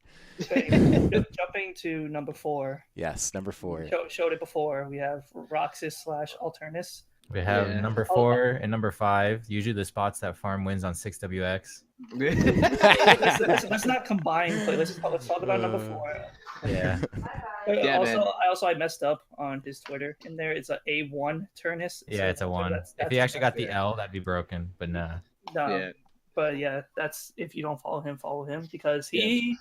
Jumping to number 4. Yes, number 4. Showed it before. We have Roxas / Alternus. We have number 4 and number 5. Usually the spots that farm wins on 6WX. let's not combine. Let's talk about number 4. Yeah. I messed up on his Twitter. In there, it's a A1 Turnus. Yeah, it's a 1. If he actually got the L, that'd be broken. But nah. No. Yeah. But yeah, that's if you don't follow him because he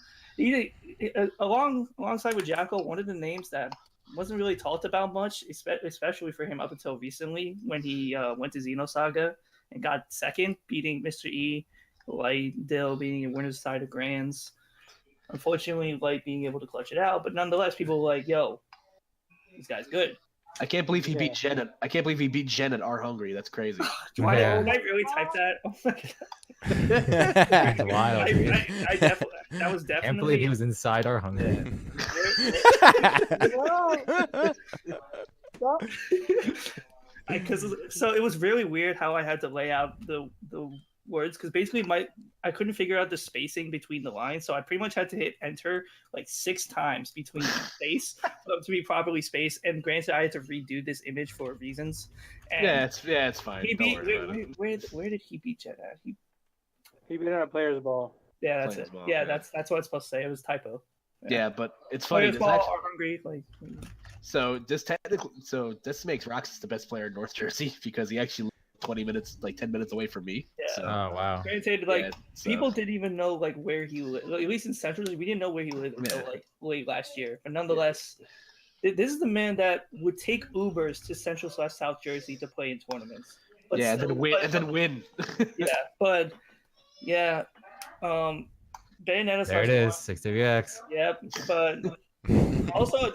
alongside with Jackal, one of the names that wasn't really talked about much, especially for him up until recently when he went to Xenosaga and got second, beating Mr. E, Light, Dill being a winner's side of Grands. Unfortunately, Light being able to clutch it out, but nonetheless, people were like, "Yo, this guy's good." I can't believe he beat Jen. I can't believe he beat Jen at R Hungry. That's crazy. Would I really type that? Oh my god! That's wild. That was definitely. Can't believe he was inside R Hungry. So it was really weird how I had to lay out the words because basically I couldn't figure out the spacing between the lines, so I pretty much had to hit enter 6 times between space to be properly spaced. And granted, I had to redo this image for reasons. And it's fine. He beat where did he beat Jet at? He beat it on a player's ball. Yeah, that's it. Ball, yeah, that's what it's supposed to say. It was a typo. Yeah, but it's funny. Players ball are hungry. So this makes Roxas the best player in North Jersey because he actually 20 minutes, 10 minutes away from me. Yeah. So, oh wow. Granted, people didn't even know where he lived. At least in Central, we didn't know where he lived until late last year. But nonetheless, this is the man that would take Ubers to Central / South Jersey to play in tournaments. But and then win. Yeah, but yeah, Bayonetta. There it is, 6WX. Yep, but also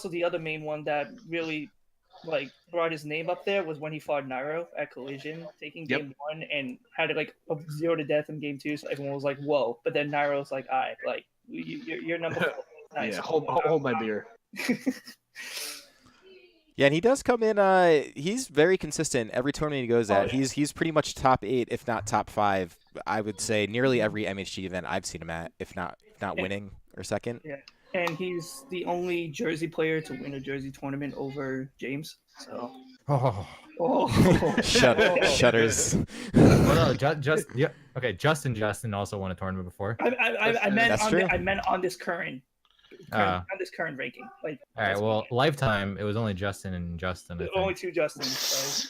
the other main one that really brought his name up there was when he fought Nairo at Collision, taking game 1 and had it a 0 to death in game 2. So everyone was like, "Whoa!" But then Nairo's like, "I you're number 4." Nice. Yeah, hold my beer. Yeah, and he does come in. He's very consistent every tournament he goes at. He's pretty much top 8, if not top 5. I would say nearly every MHG event I've seen him at, if not winning or second. Yeah, and he's the only Jersey player to win a Jersey tournament over James. So. Shudders. Well, no, okay. Justin also won a tournament before. I meant on this current ranking. All right. Well, lifetime it was only Justin and Justin. Only 2 Justins. So.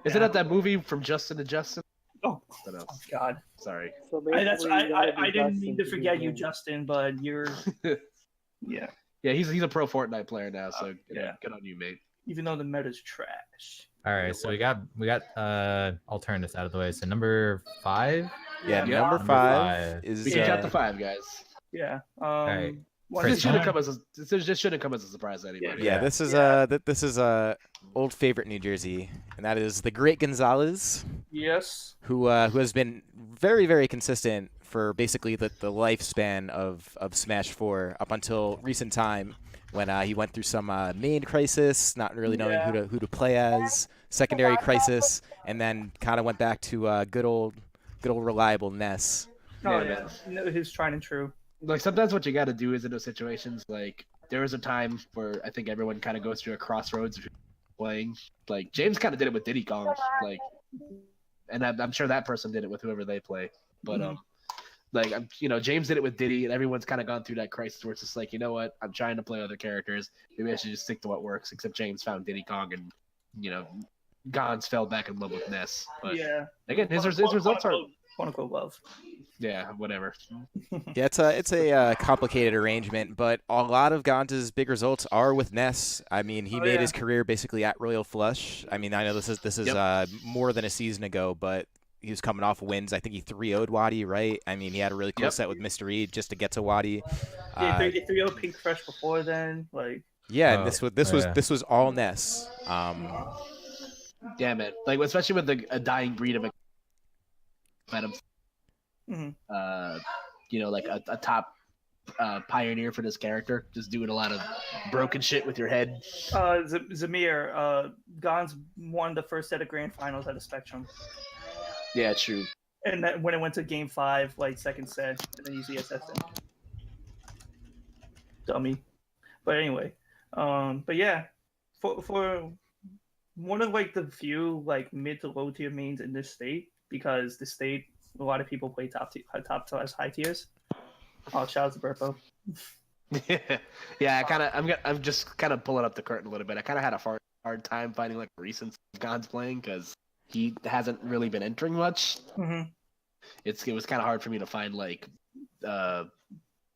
Isn't that movie from Justin to Justin? Oh God! Sorry. So I didn't mean to forget you, Justin, but you're. Yeah. Yeah, he's a pro Fortnite player now, so good on you, mate. Even though the meta's trash. All right, so we got Alternus out of the way. So number 5. Yeah, number 5 is. We got the 5 guys. Yeah. All right. This shouldn't come as a surprise to anybody. Yeah, this is old favorite New Jersey, and that is the Great Gonzalez. Yes. Who has been very, very consistent for basically the lifespan of Smash 4 up until recent time when he went through some main crisis, not really knowing who to play as, secondary crisis, and then kind of went back to good old reliable Ness. Oh yeah, his tried and true. Sometimes what you got to do is in those situations, there was a time where I think everyone kind of goes through a crossroads of playing. Like James kind of did it with Diddy Kong, like, and I'm sure that person did it with whoever they play. But like James did it with Diddy, and everyone's kind of gone through that crisis where it's just like, you know what, I'm trying to play other characters. Maybe I should just stick to what works. Except James found Diddy Kong, and Gons fell back in love with Ness. But again, his results are quote-unquote love. Yeah, whatever. Yeah, it's a complicated arrangement, but a lot of Gons' big results are with Ness. I mean, he made his career basically at Royal Flush. I mean, I know this is more than a season ago, but he was coming off wins. I think he 3-0'd Wadi, right? I mean, he had a really close set with Mr. E just to get to Wadi. Yeah, he 3-0 Pink Fresh before then, like. Yeah, and this was all Ness. Yeah, man. Like especially with a dying breed of a Venom. Like a top pioneer for this character, just doing a lot of broken shit with your head. Zamir, Gons won the first set of grand finals at the Spectrum. Yeah, true. And that when it went to game 5, like second set, and then UCSF then. Dummy. But anyway, but yeah, for one of like the few like mid to low tier mains in this state, because the state a lot of people play top class high tiers. Oh, shout out to Burpo. Yeah, I'm just kind of pulling up the curtain a little bit. I kind of had a hard time finding like recent Gons playing because he hasn't really been entering much. It was kind of hard for me to find like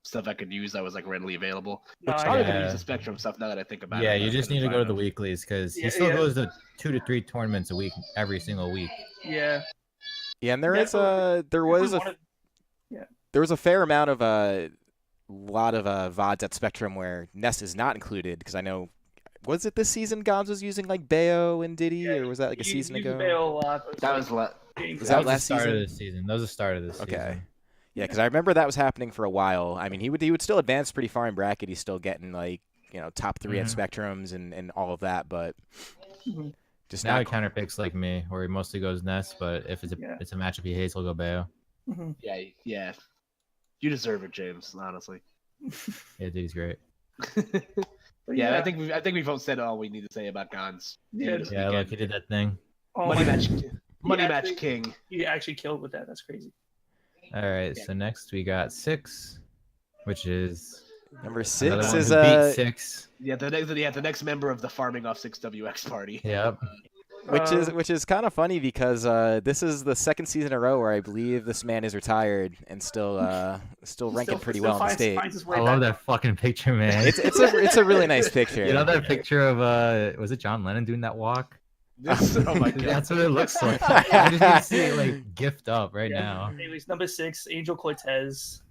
stuff I could use that was like readily available. But probably gonna use the Spectrum stuff now that I think about it. Yeah, you just need to go to the weeklies because he still goes to 2 to 3 tournaments a week every single week. Yeah. Yeah, and there was a fair amount of lot of VODs at Spectrum where Ness is not included, because I know, was it this season Gons was using like Bayo and Diddy, or was that like a season ago? Bayo a lot, that was last season? Of this season. That was the start of this season. Okay. Yeah, because I remember that was happening for a while. I mean, he would still advance pretty far in bracket. He's still getting like top 3 at Spectrums and all of that, but just now he counterpicks like me, where he mostly goes Ness, but if it's a matchup he hates, he'll go Bayo. Yeah. You deserve it, James. Honestly. Yeah, dude, he's great. I think we've both said all we need to say about Gons. Yeah, like he did that thing. Money match king. He actually killed with that. That's crazy. All right, so next we got 6, which is number 6 is beat 6. Yeah, the next member of the farming off 6WX party. Yep. Which is kind of funny because this is the second season in a row where I believe this man is retired and still ranking pretty well in the state. I love that fucking picture, man. It's a really nice picture. You know that picture of was it John Lennon doing that walk? Oh my god, that's what it looks like. I just need to see it like gift up right now. Anyways, number 6, Angel Cortez.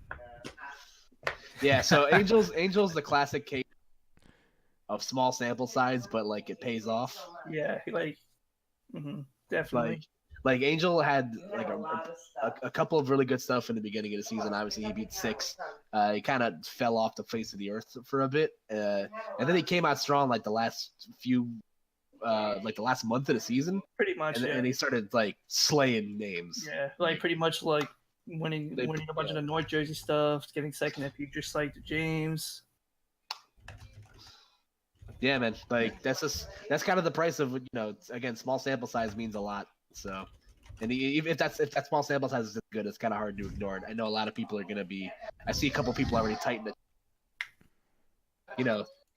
Yeah, so Angel's the classic case of small sample size, but like it pays off. Yeah, definitely. Like Angel had like a couple of really good stuff in the beginning of the season. Obviously, he beat 6. He kind of fell off the face of the earth for a bit, and then he came out strong like the last month of the season. Pretty much, and he started like slaying names. Yeah, like pretty much like winning a bunch of the North Jersey stuff, getting second at Future Sight to James. Yeah, man. Like that's kind of the price of again, small sample size means a lot. So, and if that small sample size is good, it's kind of hard to ignore it. I know a lot of people are gonna be. I see a couple people already tighten it.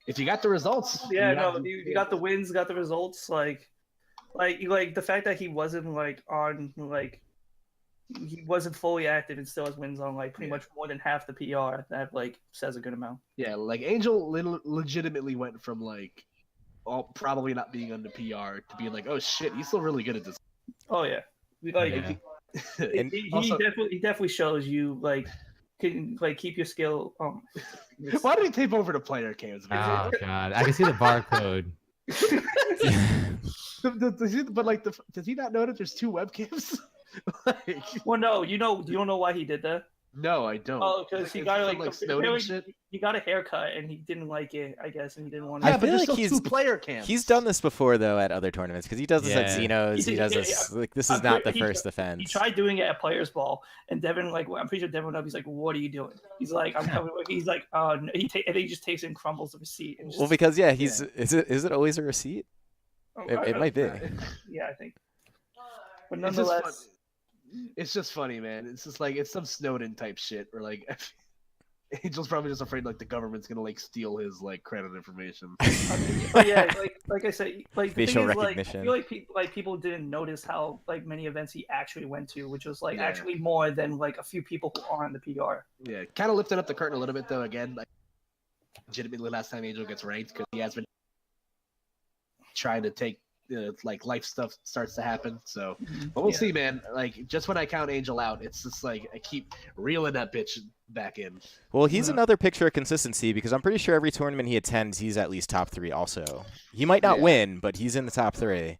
If you got the results. Yeah, you got the wins, got the results. Like the fact that he wasn't like on like. He wasn't fully active and still has wins on like pretty much more than half the PR. That like says a good amount. Yeah, like Angel legitimately went from like probably not being on the PR to being like, oh shit, he's still really good at this. Oh yeah, he definitely shows you like can like keep your skill. Why did he tape over to player cams? Oh god, I can see the barcode. Does he not know that there's 2 webcams? Well, no, you don't know why he did that. No, I don't. Oh, because he got like Snowden shit. He got a haircut and he didn't like it, I guess, and he didn't want Yeah, to. but there's like still 2-player camps. He's done this before though at other tournaments because he does this at Yeah. Xenos. He does this. Like this is not the first offense. He tried doing it at Players Ball, and Devin, like, I'm pretty sure Devin went up. He's like, "What are you doing?" He's like, "I'm coming." He's like, no. And he just takes and crumbles the receipt. And just, Well, because is it always a receipt? It might be. Yeah, I think. But It's just nonetheless, it's just funny, man. It's just like it's some Snowden type shit, or like Angel's probably just afraid like the government's gonna like steal his like credit information. but yeah, like I said, like the Facial thing is, recognition. Like, I feel like people didn't notice how like many events he actually went to, which was like Yeah. actually more than like a few people who are on the PR. Yeah, kind of lifted up the curtain a little bit though. Again, like legitimately, last time Angel gets ranked because he has been trying to take. Like life stuff starts to happen, so but we'll see, man. Like just when I count Angel out, it's just like I keep reeling that bitch back in. Well, he's another picture of consistency because I'm pretty sure every tournament he attends, he's at least top 3. Also, he might not win, but he's in the top 3.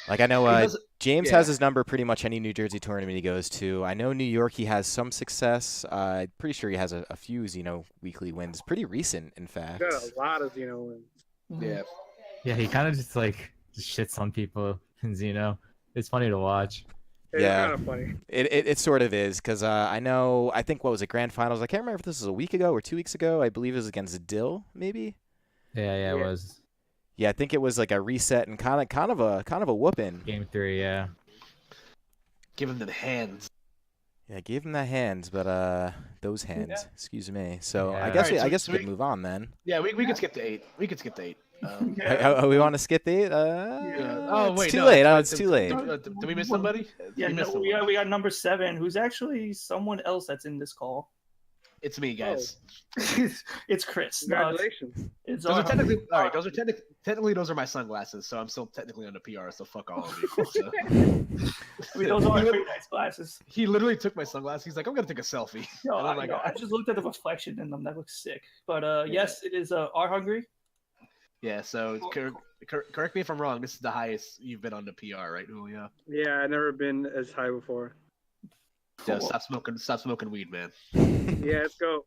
Like I know James has his number pretty much any New Jersey tournament he goes to. I know New York he has some success. I'm pretty sure he has a few Xeno weekly wins, pretty recent in fact. Got a lot of Xeno wins. Yeah. Yeah, he kind of just shits on people in Xeno. It's funny to watch. It's Yeah. kind of funny. It sort of is because I think what was it, grand finals? I can't remember if this was a week ago or 2 weeks ago. I believe it was against Dill, maybe. Yeah, it was Yeah, I think it was like a reset and kind of a whooping. game 3. Yeah. Give him the hands. Yeah, gave him that hands, but those hands, excuse me. So Yeah. I guess Alright, I guess so we could move on then. Yeah, we could skip to 8. We could skip to 8. We want to skip 8? Oh wait, it's too no, late. did- It's too late. Did we miss somebody? Yeah, We missed no, someone. we got number 7, who's actually someone else that's in this call. It's me, guys. It's Chris. No, Congratulations. it's Those are our- technically all right. Those are technically those are my sunglasses, so I'm still technically on the PR. So fuck all of you. So- I mean, those are pretty nice glasses. He literally took my sunglasses. He's like, I'm gonna take a selfie. No, And I'm like, I just looked at the reflection in them. That looks sick. But yes, it is R Hungry. yeah. So correct me if I'm wrong. This is the highest you've been on the PR, right, Julio? Yeah, I've never been as high before. Yeah, stop smoking weed, man. Yeah, let's go.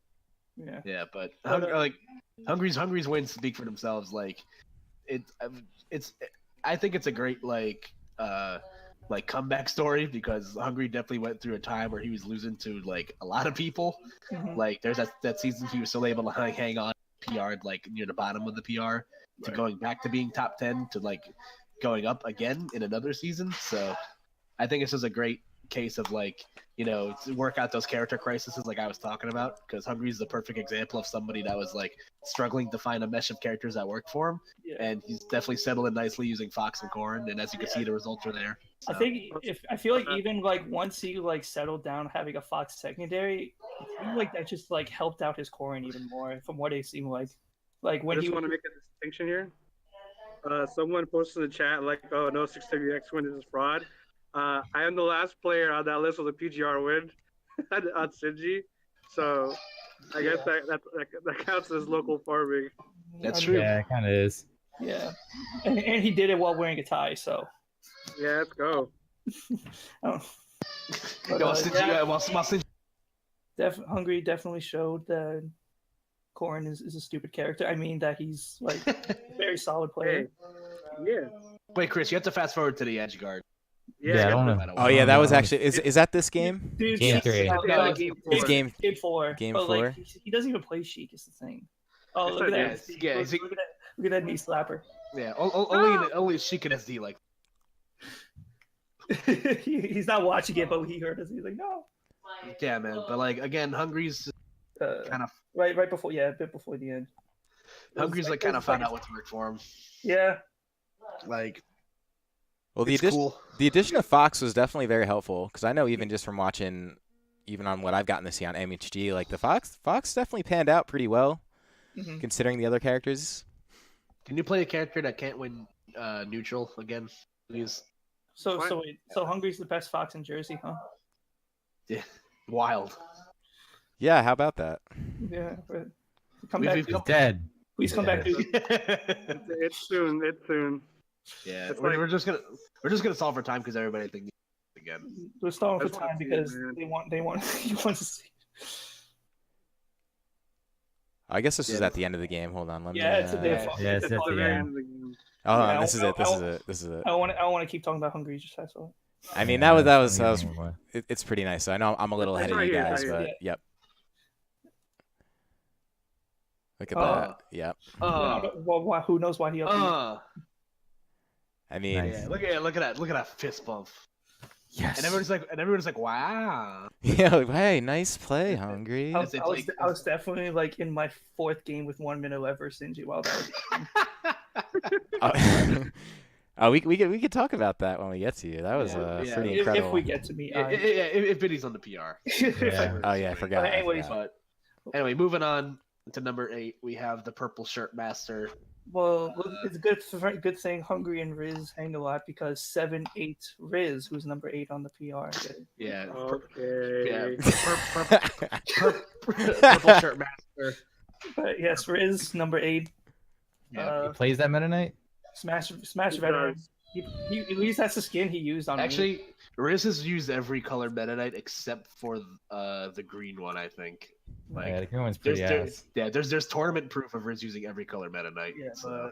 Yeah. Yeah, but But, Hungry's wins speak for themselves. Like, it's I think it's a great like comeback story because Hungry definitely went through a time where he was losing to like a lot of people. Mhm. Like there's that season he was still able to hang on PR like near the bottom of the PR to going back to being top 10 to like going up again in another season. So I think this is a great case of like, to work out those character crises like I was talking about, because Hungry's the perfect example of somebody that was like struggling to find a mesh of characters that worked for him. Yeah. And he's definitely settled in nicely using Fox and Corrin, and as you can see, the results are there. I So, think I feel like even like once he like settled down having a Fox secondary, it seemed like that just like helped out his coring even more from what it seemed like. Like I when just he want to make a distinction here. Someone posted in the chat like, "Oh no, 6WX win is fraud." I am the last player on that list with a PGR win on Sinji, so I guess that counts as local farming. that's true. Yeah, it kind of is. Yeah, and he did it while wearing a tie. So Yeah, let's go. oh. But, While Sinji- Hungry definitely showed that Corrin is a stupid character. I mean that he's like a very solid player. Yeah, Wait, Chris, you have to fast forward to the edge guard. Yeah, I don't know. Oh yeah, that was actually is that this game? Dude, Game Sheik- 3. Yeah, game It's 4. game. Game 4. Game But, 4? Like, he doesn't even play Sheik. Is the thing. Oh, Yes, look at I that! do. Yeah, is he- Look at that knee slapper. Yeah, only she can SD like. He's not watching it, but he heard us. He's like, no. Yeah, man. But like again, Hungry's kind of Right before, a bit before the end. It was Hungry's like kind of found out what's worked for him. Yeah, Like, Well, the it's addition cool. the addition of Fox was definitely very helpful because I know even just from watching, even on what I've gotten to see on MHG, like the Fox definitely panned out pretty well Mhm. considering the other characters. Can you play a character that can't win neutral again, please? So What? wait, so Hungry's the best Fox in Jersey, huh? Yeah, wild. Yeah, how about that? Yeah. But come We've back. He's dead. Please come back, dude. It's soon. It's soon. Yeah, It's we're, like- we're just gonna solve for time because everybody thinks again. We're stalling I for just wanna time see it, because man. they want you want to see. I guess this is Yeah. at the end of the game. Hold on, let me. Yeah, it's a Yeah. day. Yeah, it's at the end. of the game. Oh, Yeah, this is it. This I- is it. This is it. I want to keep talking about Hungary just fast. I mean, Yeah, that was I'm giving more. it's pretty nice. I know I'm a little It's ahead of right you here, guys, right but here. yep. Look at Oh. that. Yep. Well, who knows why he I mean, Nice. Yeah, look at that fist bump. Yes. And everyone's like, wow. yeah. Like, hey, nice play, Hungry. I was definitely like in my 4th game with 1 minute left versus Sinji. Wow, that was We could talk about that when we get to you. That was pretty incredible. if we get to me. If Biddy's on the PR. Yeah. Oh yeah, I forgot. But anyways, But anyway, moving on to number 8, we have the purple shirt master. well, it's a good thing Hungry and Riz hang a lot because 7-8 Riz, who's number 8 on the PR. Yeah. Okay. Purple shirt master. But yes, Riz number 8. Yeah. He plays that Meta Knight? Smash He veteran. does. He at least that's the skin he used on me. Actually, Riz has used every color Meta Knight except for the green one, I think. Like, Yeah, the green one's pretty ass. there's tournament proof of Riz using every color Meta Knight. Yeah, So.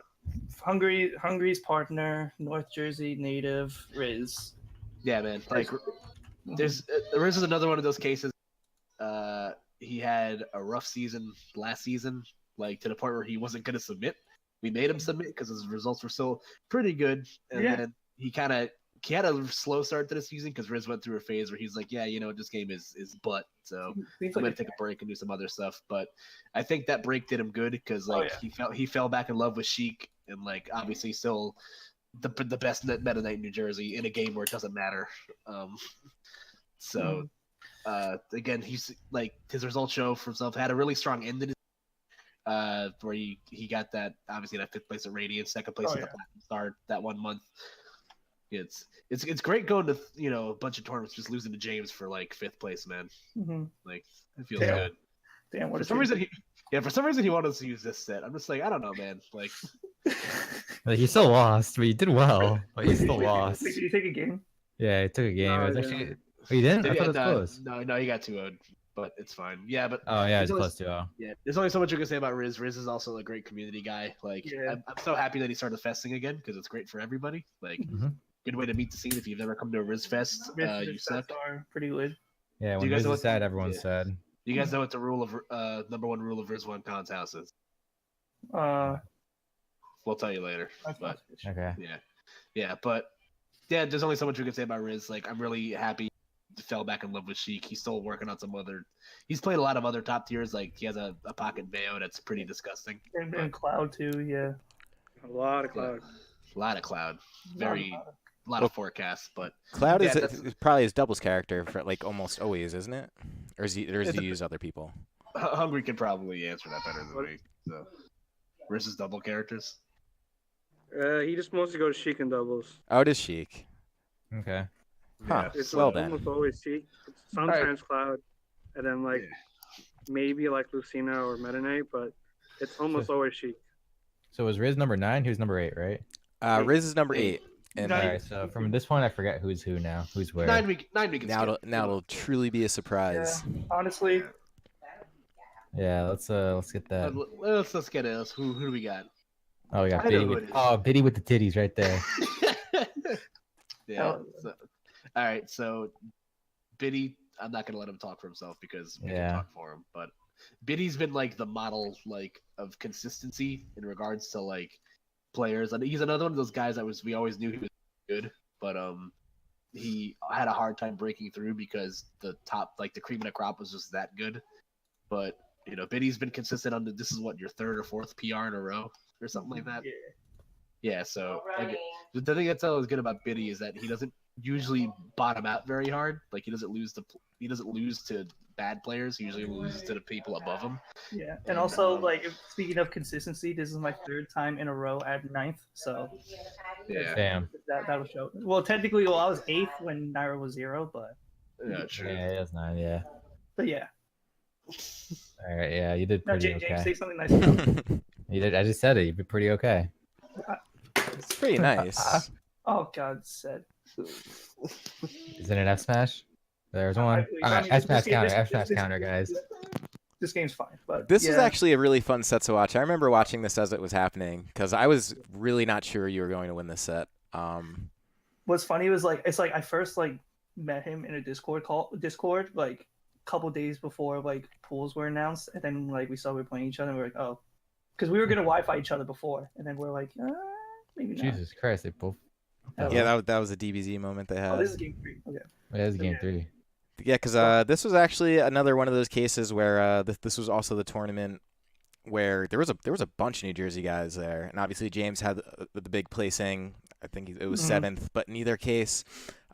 Hungary's partner, North Jersey native, Riz. Yeah, man. Like, Riz is another one of those cases. He had a rough season last season, like to the point where he wasn't going to submit. We made him submit because his results were still pretty good, and then he had a slow start to the season because Riz went through a phase where he's like, yeah, this game is butt, so I'm gonna take a break and do some other stuff. But I think that break did him good because he fell back in love with Sheik, and like obviously still the best Meta Knight in New Jersey in a game where it doesn't matter. Again, he's like his results show for himself. Had a really strong end in his where he got that obviously that 5th place at Radiant, 2nd place at the Platinum Star that 1 month. It's great going to a bunch of tournaments just losing to James for like 5th place, man. Mm-hmm. Like it feels good. Damn, For some reason he wanted us to use this set. I'm just like, I don't know, man. Like, Like, you still lost, but you did well. But you still lost. Did you take a game? Yeah, he took a game. It was actually. Oh, you didn't? I thought it was close. No, he got 2-0'd, but it's fine. Yeah, but Oh yeah, it's only- close to. Yeah, there's only so much you can say about Riz. Riz is also a great community guy. Like, I'm so happy that he started festing again because it's great for everybody. Like, good way to meet the scene if you've never come to a Riz fest. You suck. Are pretty lit. Yeah, when you guys Riz know is sad, everyone's sad. You guys know what the rule of number 1 rule of Riz One Con's house is? We'll tell you later. But Okay. but there's only so much we can say about Riz. Like, I'm really happy he fell back in love with Sheik. He's still working on some other. He's played a lot of other top tiers. Like, he has a pocket Veo that's pretty disgusting. And Cloud too, yeah. A lot of Cloud. A lot of Cloud. A lot of forecasts, but Cloud is probably his doubles character for like almost always, isn't it? Or does he use other people? Hungry could probably answer that better than me. So, versus double characters. He just mostly goes Sheik and doubles. Oh, it is Sheik. Okay. Huh. It's Well almost then. always Sheik. Sometimes Cloud, and then like maybe like Lucina or Meta Knight, but it's almost always Sheik. So was Riz number 9? Who's number 8, right? Riz is number 8. And All right. So from this point, I forget who's who now. Who's where? 9 week. now it'll truly be a surprise. Yeah, honestly. Yeah. Let's get that. Let's get it. Who do we got? Oh, we got I know Biddy who with it is. Biddy with the titties right there. Yeah. So, all right. So, Biddy, I'm not gonna let him talk for himself because we can talk for him. But Biddy's been like the model like of consistency in regards to like players. And he's another one of those guys that we always knew he was good, but he had a hard time breaking through because the top like the cream of the crop was just that good. But Biddy's been consistent on this is what your 3rd or 4th PR in a row or something like that. Yeah. So the thing that's always good about Biddy is that he doesn't usually bottom out very hard. Like he doesn't lose to bad players. He usually loses to the people above him. Yeah, and also like speaking of consistency, this is my 3rd time in a row at 9th. So yeah, Damn. that'll show. Well, technically, I was 8th when Naira was 0, but yeah, true. Yeah, that's 9. Yeah. but yeah. All right. Yeah, you did Now, pretty James, okay. say something nice. About him. You did. I just said it. You did pretty okay. It's pretty nice. Oh God, said. Is it an F smash? There's one. I mean, F smash this game- counter. this- F smash this- counter, guys. This game's fine, but This yeah. was actually a really fun set to watch. I remember watching this as it was happening because I was really not sure you were going to win this set. What's funny was like it's like I first like met him in a Discord like a couple days before like pools were announced, and then like we saw we were playing each other, and we were like, oh, because we were gonna Wi-Fi each other before, and then we're like, maybe not. Jesus Christ, they both. Yeah, that was a DBZ moment they had. Oh, this is game 3. Okay. It is game 3. Yeah, because this was actually another one of those cases where this was also the tournament where there was a bunch of New Jersey guys there, and obviously James had the big placing. I think it was 7th, but in either case,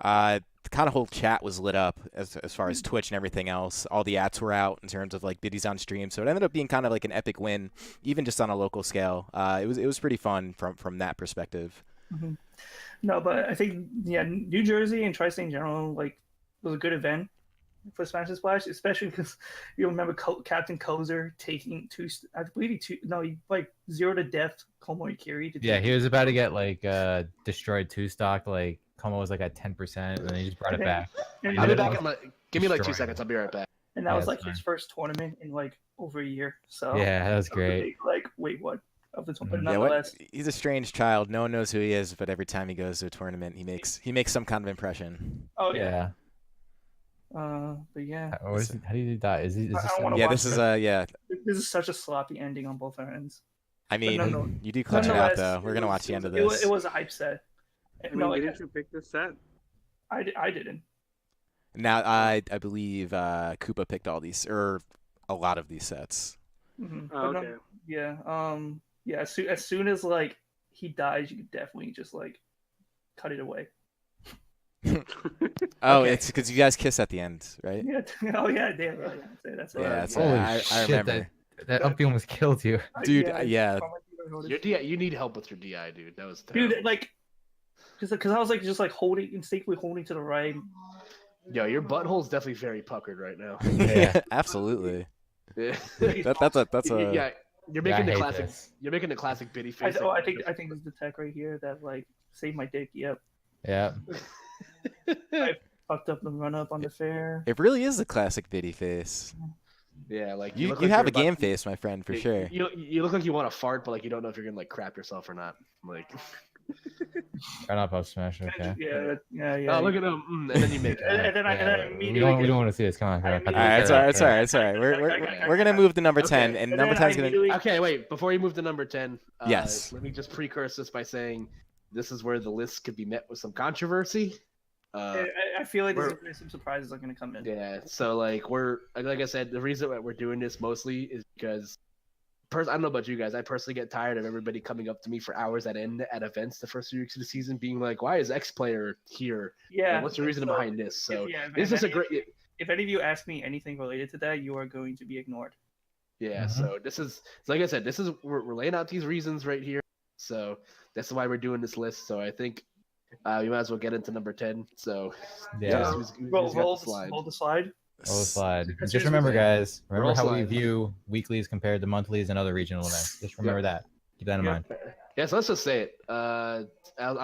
the kind of whole chat was lit up as far as Twitch and everything else. All the ads were out in terms of like biddies on stream, so it ended up being kind of like an epic win, even just on a local scale. It was pretty fun from that perspective. Mm-hmm. No, but I think New Jersey and Tri-State in general like was a good event for Smash and Splash, especially because you remember Captain Kozer taking I believe he like 0 to death Komo Ikiri. Yeah, he was about to get like destroyed 2-stock. Like Como was like at 10%, and then he just brought it back. I'll be back give me like 2 seconds. I'll be right back. And that was like his first tournament in like over a year. So yeah, that was great. Like, wait, what? Of the tournament, he's a strange child. No one knows who he is, but every time he goes to a tournament, he makes some kind of impression. Oh yeah. But yeah. How did he die? Is this This is such a sloppy ending on both ends. I mean, you do clutch it out though. We're gonna watch the end of this. It was a hype set. I mean, didn't you pick this set? I didn't. Now I believe Koopa picked all these or a lot of these sets. Mm-hmm. Oh, okay. Yeah. As soon as like he dies, you can definitely just like cut it away. Oh, okay. It's because you guys kiss at the end, right? Yeah. Oh yeah, damn. Right. That's right. Yeah, holy I remember. That Uppy almost killed you, dude. Yeah. Your DI, you need help with your DI, dude. That was terrible. Dude, like, because I was like just like instinctively holding to the right. Yo, your butthole's definitely very puckered right now. Yeah, absolutely. Yeah. that's a. Yeah, you're making the classic. You're making the classic biddy face. I think there's the tech right here that like saved my dick. Yep. Yeah. I fucked up the run up on the fair. It really is the classic biddy face. Yeah, like you have a game face, my friend, for sure. You look like you want to fart, but like you don't know if you're gonna like crap yourself or not. Like. Right up smash. Okay. Yeah. Oh, look at him, and then you make it. And then I immediately. We don't want to see this. Come on. All right, it's all right. We're gonna move to number 10, and number 10 is gonna. Okay, wait. Before you move to number 10, yes. Let me just precurse this by saying, this is where the list could be met with some controversy. I feel like there's some surprises are gonna come in. Yeah. So like like I said, the reason that we're doing this mostly is because. I don't know about you guys. I personally get tired of everybody coming up to me for hours at end at events the first 3 weeks of the season, being like, "Why is X player here? Yeah, and what's the reason behind this?" So this is a great. If any of you ask me anything related to that, you are going to be ignored. Yeah. So this is like I said. We're laying out these reasons right here. So that's why we're doing this list. So I think we might as well get into number 10. So yeah, hold the slide. Just remember, guys. Remember how we view weeklies compared to monthlies and other regional events. Just remember that. Keep that in mind. Yeah, so let's just say it. I'll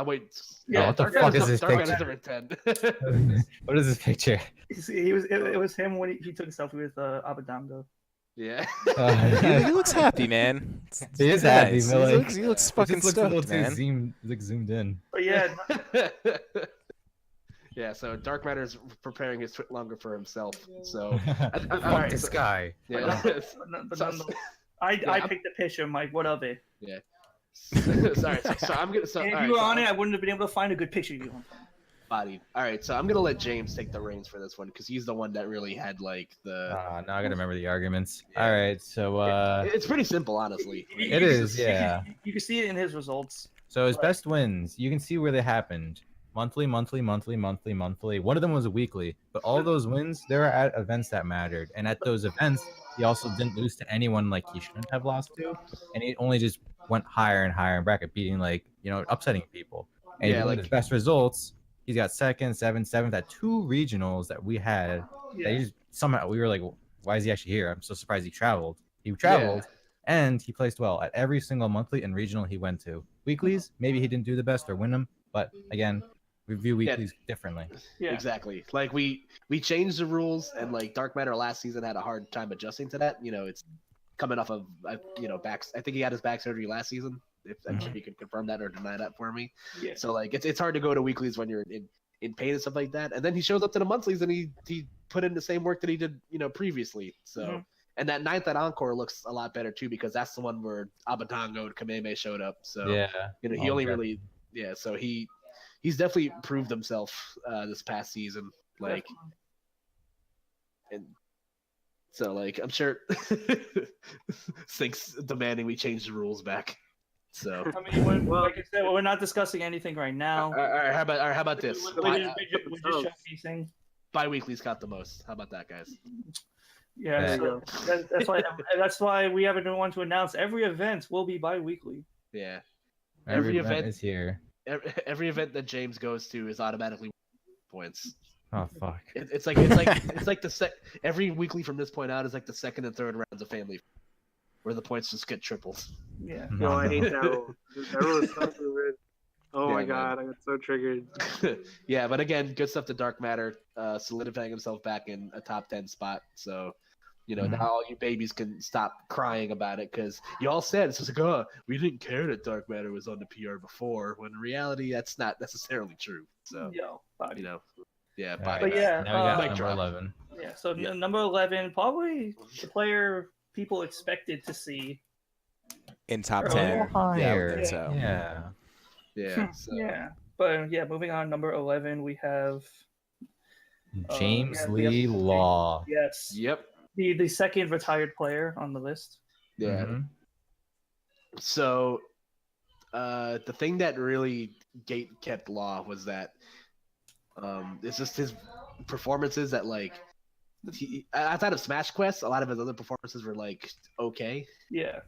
wait. Yeah, what the fuck is this picture? What is this picture? It was him when he took a selfie with Abadango. Yeah. He looks happy, man. He is happy, man. He looks fucking stoked, man. Zoomed in. But yeah. Yeah, so Dark Matter's preparing his twit longer for himself. So, fuck this guy. Yeah. I picked the picture, Mike. What of it? Yeah. Sorry. So I'm gonna. So, if you were on it, I wouldn't have been able to find a good picture of you. Bodied. All right, so I'm gonna let James take the reins for this one because he's the one that really had like the. Now I gotta remember the arguments. Yeah. All right, so it's pretty simple, honestly. It is, yeah. You can see it in his results. So his best wins, you can see where they happened. Monthly. One of them was a weekly, but all those wins, they were at events that mattered. And at those events, he also didn't lose to anyone like he shouldn't have lost to. And he only just went higher and higher in bracket, beating upsetting people. And his best results, he's got second, seventh at 2 regionals that we had. Yeah. That somehow we were like, why is he actually here? I'm so surprised he traveled. And he placed well at every single monthly and regional he went to. Weeklies, maybe he didn't do the best or win them, but again, We view weeklies differently. Yeah. Exactly. Like we changed the rules, and like Dark Matter last season had a hard time adjusting to that. It's coming off of back. I think he had his back surgery last season. If I'm sure you can confirm that or deny that for me. Yeah. So like it's hard to go to weeklies when you're in pain and stuff like that. And then he shows up to the monthlies and he put in the same work that he did previously. So and that ninth at Encore looks a lot better too, because that's the one where Abadango and Kameme showed up. So he only really so he's definitely proved himself this past season. Like and so like I'm sure Sync's demanding we change the rules back. So I mean, like I said, we're not discussing anything right now. All right, how about this? We just shut these Bi-weekly's got the most. How about that, guys? Yeah, so that's why we haven't want to announce every event will be bi-weekly. Yeah. Every event is here. Every event that James goes to is automatically points. Oh fuck! It's like every weekly from this point out is like the second and third rounds of family, where the points just get tripled. Yeah. No, I hate that rule. That rule is so stupid. Oh my god, I got so triggered. Yeah, but again, good stuff to Dark Matter, solidifying himself back in a top 10 spot. So, now all you babies can stop crying about it, because you all said it's just like, oh, we didn't care that Dark Matter was on the PR before, when in reality that's not necessarily true. So, yeah, But but now we got mic number drop. 11. Yeah. So number 11, probably the player people expected to see in top Or 10. Higher. Yeah, so. Yeah. So. Yeah. But moving on, number 11, we have James Lee Law. Yes. Yep. The second retired player on the list. Yeah. Mhm. So, the thing that really kept Law was that it's just his performances that like outside of Smash Quest, a lot of his other performances were like okay. Yeah.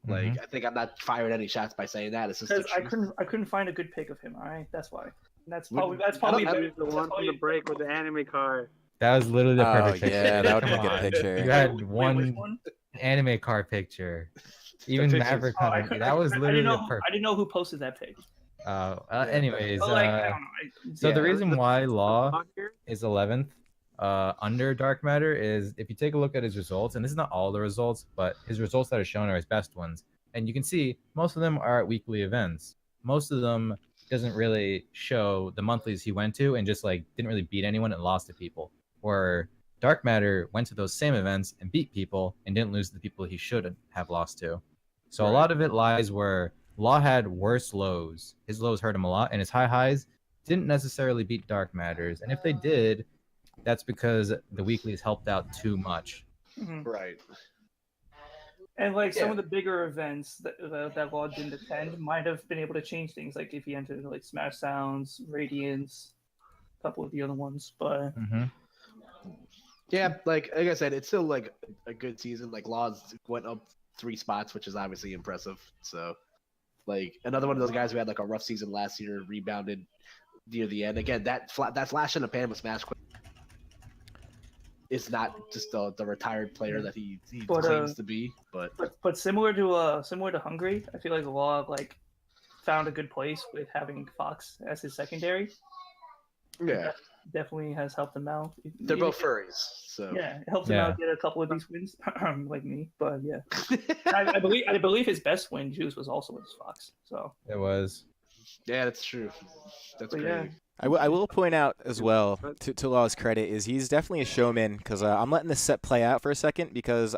Like I think I'm not firing any shots by saying that. It's just because I couldn't find a good pic of him. All right, that's why. That's probably the one from the break with the anime car. That was literally the perfect picture. Yeah, that would have been a Come good on. picture. You had Which one anime car picture. Even pictures. Maverick had it. That was literally the perfect. I didn't know who posted that pic. Anyways, But, like, I don't know. so the reason why Law Soccer? is 11th under Dark Matter is if you take a look at his results, and this is not all the results, but his results that are shown are his best ones. And you can see most of them are at weekly events. Most of them doesn't really show the monthlies he went to and just like didn't really beat anyone and lost to people. Or Dark Matter went to those same events and beat people and didn't lose to the people he should have lost to. So a lot of it lies where Law had worse lows. His lows hurt him a lot, and his high highs didn't necessarily beat Dark Matters. And if they did, that's because the weeklies helped out too much. right. And like some of the bigger events that Law didn't attend might have been able to change things. Like if he entered like Smash Sounds, Radiance, a couple of the other ones. But Yeah, like I said, it's still like a good season. Like Laws went up 3 spots, which is obviously impressive. So, like another one of those guys who had like a rough season last year, rebounded near the end. Again, that flash in the pan with Smash is not just the retired player that he claims to be, but similar to Hungry, I feel like Law like found a good place with having Fox as his secondary. Yeah, definitely has helped him out. They're both furries, so yeah, it helped him out get a couple of these wins, like me. But yeah, I believe his best win juice was also with Fox. So it was. Yeah, that's true. That's great. Yeah. I will point out as well, to Law's credit, is he's definitely a showman, because I'm letting this set play out for a second, because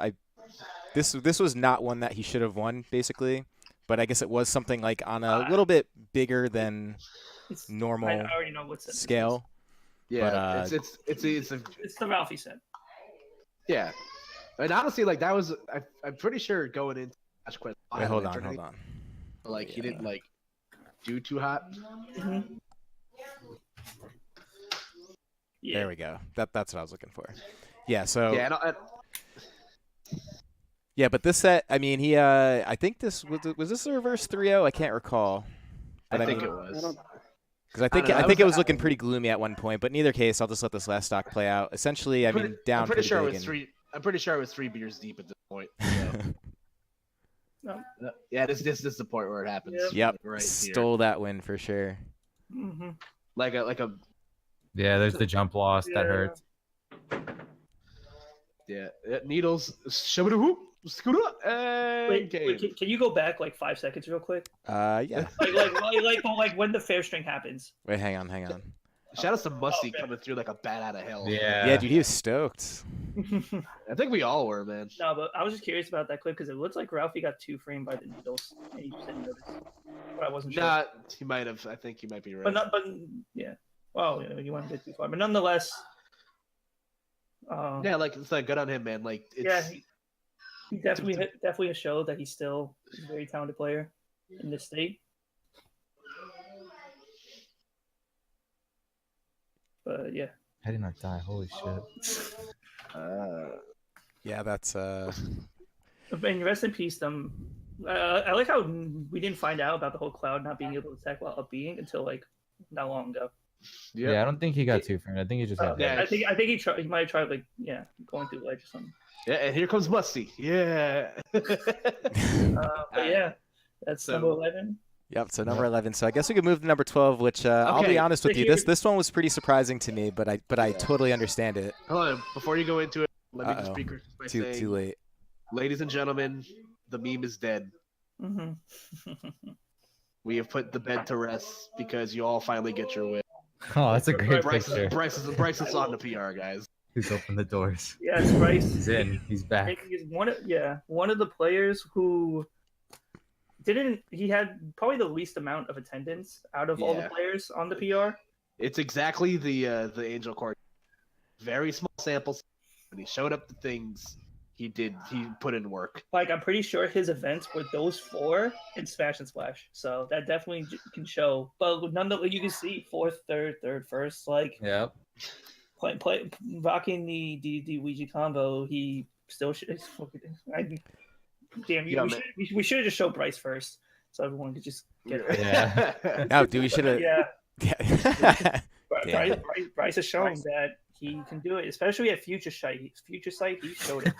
this was not one that he should have won, basically, but I guess it was something like on a little bit bigger than normal I already know what set scale. Yeah, but, it's the Ralphie set. Yeah, and honestly, like that was I'm pretty sure going into Smash Quest. Wait, hold on. Like he didn't like do too hot. Yeah. There we go. That's what I was looking for. Yeah. So. Yeah, but this set, I mean, he. I think this was this a reverse 3-0? I can't recall. But I think it was. Because I think it was looking pretty gloomy at one point. But in either case, I'll just let this last stock play out. Essentially, I mean, down. I'm pretty sure it was and... 3. I'm pretty sure it was 3 beers deep at this point. No. Yeah, this is the point where it happens. Yep. Right Stole that win for sure. like a Yeah, there's the jump loss that hurts. yeah needles. Wait, Wait, can you go back like 5 seconds real quick? Yeah. Like when the fair string happens. Wait, hang on. Shout out to Musty coming through like a bat out of hell. Yeah, dude, he was stoked. I think we all were, man. No, but I was just curious about that clip because it looks like Ralphie got 2 framed by the needles, and he didn't notice. But I wasn't sure. Nah, he might have. I think he might be right. But yeah. Well, you went a bit too far, but nonetheless. Yeah, like it's like good on him, man. Like it's, yeah, he definitely has showed that he's still a very talented player in this state. But yeah. I did not die. Holy shit. Yeah, that's And rest in peace, them. I like how we didn't find out about the whole Cloud not being able to attack while up being until like not long ago. Yeah, I don't think he got 2 framed. I think he just had. Yeah. I think he tried. He might have tried like going through the ledge or something. Yeah, and here comes Musty. Yeah. But yeah, that's So- number 11. Yep, so number 11. So I guess we could move to number 12, which I'll be honest with you, this one was pretty surprising to me, but I totally understand it. Hold on, before you go into it, let me just precursor by Too saying, late. ladies and gentlemen, the meme is dead. Mm-hmm. We have put the bed to rest because you all finally get your way. Oh, that's a great Bryce picture. is on the PR, guys. He's opened the doors. Yes, Bryce. He's in. He's back. He's one of the players who he had probably the least amount of attendance out of all the players on the PR. It's exactly the Angel Court. Very small samples. When he showed up the things, he put in work. Like I'm pretty sure his events were those 4 in Smash and Splash. So that definitely can show. But nonetheless, you can see 4th, 3rd, 1st. Like Yep. play rocking the Ouija combo. He still should. Damn, we should have just showed Bryce first, so everyone could just get it. Yeah. No, dude, we should have. Yeah. Yeah. Bryce has shown that he can do it, especially at Future Sight. Future Sight, he showed it.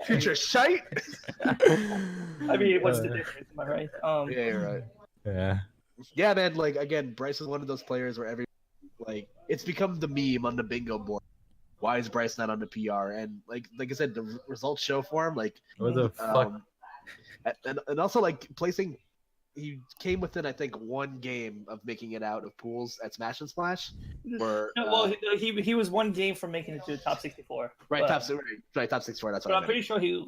Future shite. I mean, what's the difference? Am I right? Yeah, you're right. Yeah. Yeah, man. Like again, Bryce is one of those players where it's become the meme on the bingo board. Why is Bryce not on the PR? And like I said, the results show for him. Like What the fuck? And also like placing. He came within, I think, 1 game of making it out of pools at Smash and Splash. Where, he was 1 game from making it to the top 64. Right, but, top 64. That's what I'm pretty sure the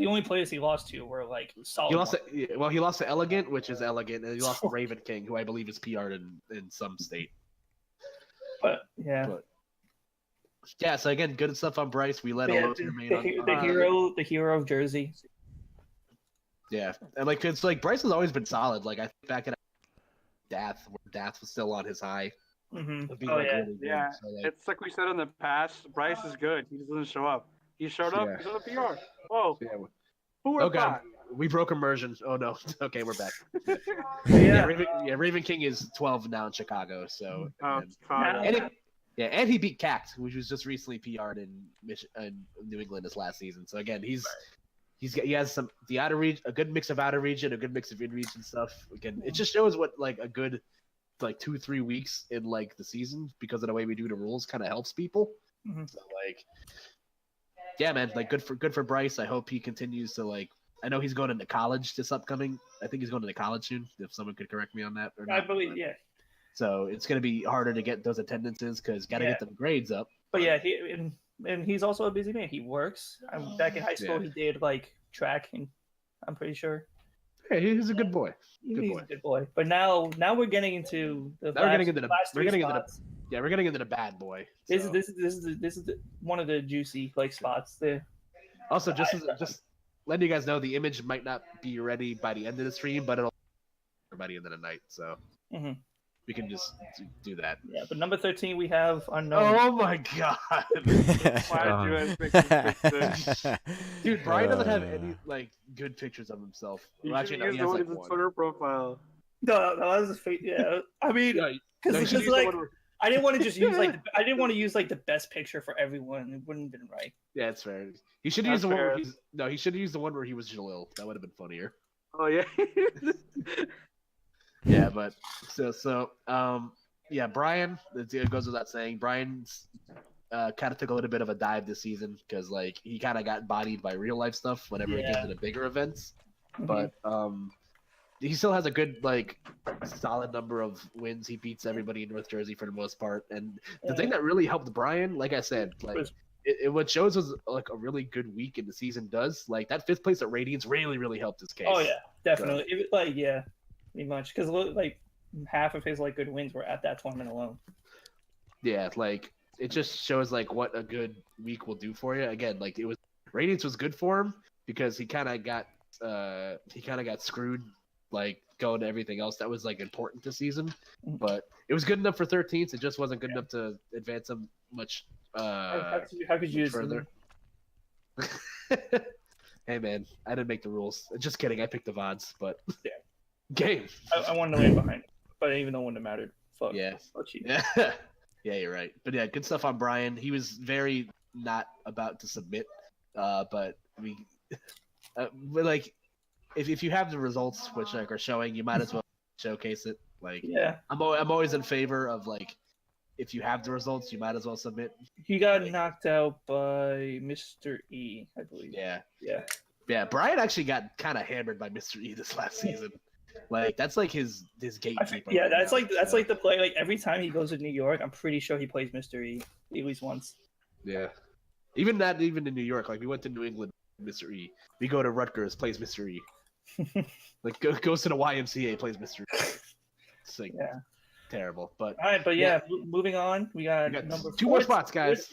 only players he lost to were like solid. He lost to Elegant, which is Elegant, and he lost to Raven King, who I believe is PR'd in some state. But yeah. Yeah, so again, good stuff on Bryce. We let the hero of Jersey. Yeah, and like it's like Bryce has always been solid. Like I think back in Dath, where Dath was still on his high. Mm-hmm. Really yeah. So, like, It's like we said in the past. Bryce is good. He just doesn't show up. He showed up. He's on the PR. Oh, yeah. who would have thought? We broke immersion. Oh no. Okay, we're back. Yeah. Raven King is 12 now in Chicago. So. And he beat Cact, which was just recently PR'd in New England this last season. So again, he has a good mix of outer region, a good mix of in region stuff. Again, it just shows what like a good 2-3 weeks in like the season, because of the way we do the rules, kind of helps people. Mm-hmm. So like, yeah, man, like good for Bryce. I hope he continues to like. I know he's going into college this upcoming. I think he's going into college soon. If someone could correct me on that, or not. I believe, yeah. So it's going to be harder to get those attendances because got to get them grades up. But yeah, and he's also a busy man. He works. Back in high school, he did like track, and I'm pretty sure. Yeah, he's a good boy. He's a good boy. But now we're getting into the we're getting into the bad boy. So. This is one of the juicy like spots there. Also, just letting you guys know, the image might not be ready by the end of the stream, but it'll be by the end of the night. So. Mm-hmm. We can just do that. Yeah, but number 13 we have Unknown. Oh my god! Why do I pick this picture? Dude, Brian doesn't have any like good pictures of himself. Well, actually, no, he has like one. Twitter profile. No, that was a fake. Yeah, I mean, because like I didn't want to just use like I didn't want to use like the best picture for everyone. It wouldn't have been right. Yeah, it's fair. He should use the one where he should have used the one where he was Jalil. That would have been funnier. Oh yeah. Yeah, but yeah, Brian. It goes without saying, Brian's kind of took a little bit of a dive this season because like he kind of got bodied by real life stuff whenever it came to the bigger events. Mhm. But he still has a good like solid number of wins. He beats everybody in North Jersey for the most part. And the thing that really helped Brian, like I said, like what shows was like a really good week in the season does. Like that 5th place at Radiance really helped his case. Oh yeah, definitely. It, like yeah, pretty much because like half of his like good wins were at that tournament alone. Yeah, like it just shows like what a good week will do for you. Again, like it was Radiance was good for him because he kind of got screwed like going to everything else that was like important this season. But it was good enough for 13th. It just wasn't good enough to advance him much How could you further. Hey man, I didn't make the rules. Just kidding. I picked the VODs, but yeah, game. I wanted to land behind, but even though it wouldn't have mattered. Fuck. Yeah. Fuck you. Yeah. Yeah, you're right. But yeah, good stuff on Brian. He was very not about to submit, but like if you have the results which like are showing, you might as well showcase it. Like Yeah, I'm always in favor of like if you have the results, you might as well submit. he got knocked out by Mr. E, I believe. Yeah. Yeah. Brian actually got kind of hammered by Mr. E this last season. Like that's like his gatekeeper. Yeah, right that's now, like the play. Like every time he goes to New York, I'm pretty sure he plays Mr. E at least once. Yeah. Even in New York, like we went to New England, Mr. E. We go to Rutgers, plays Mr. E. Like goes to the YMCA, plays Mr. E. It's like terrible. But all right, but yeah, moving on. We got number 2 more spots, guys.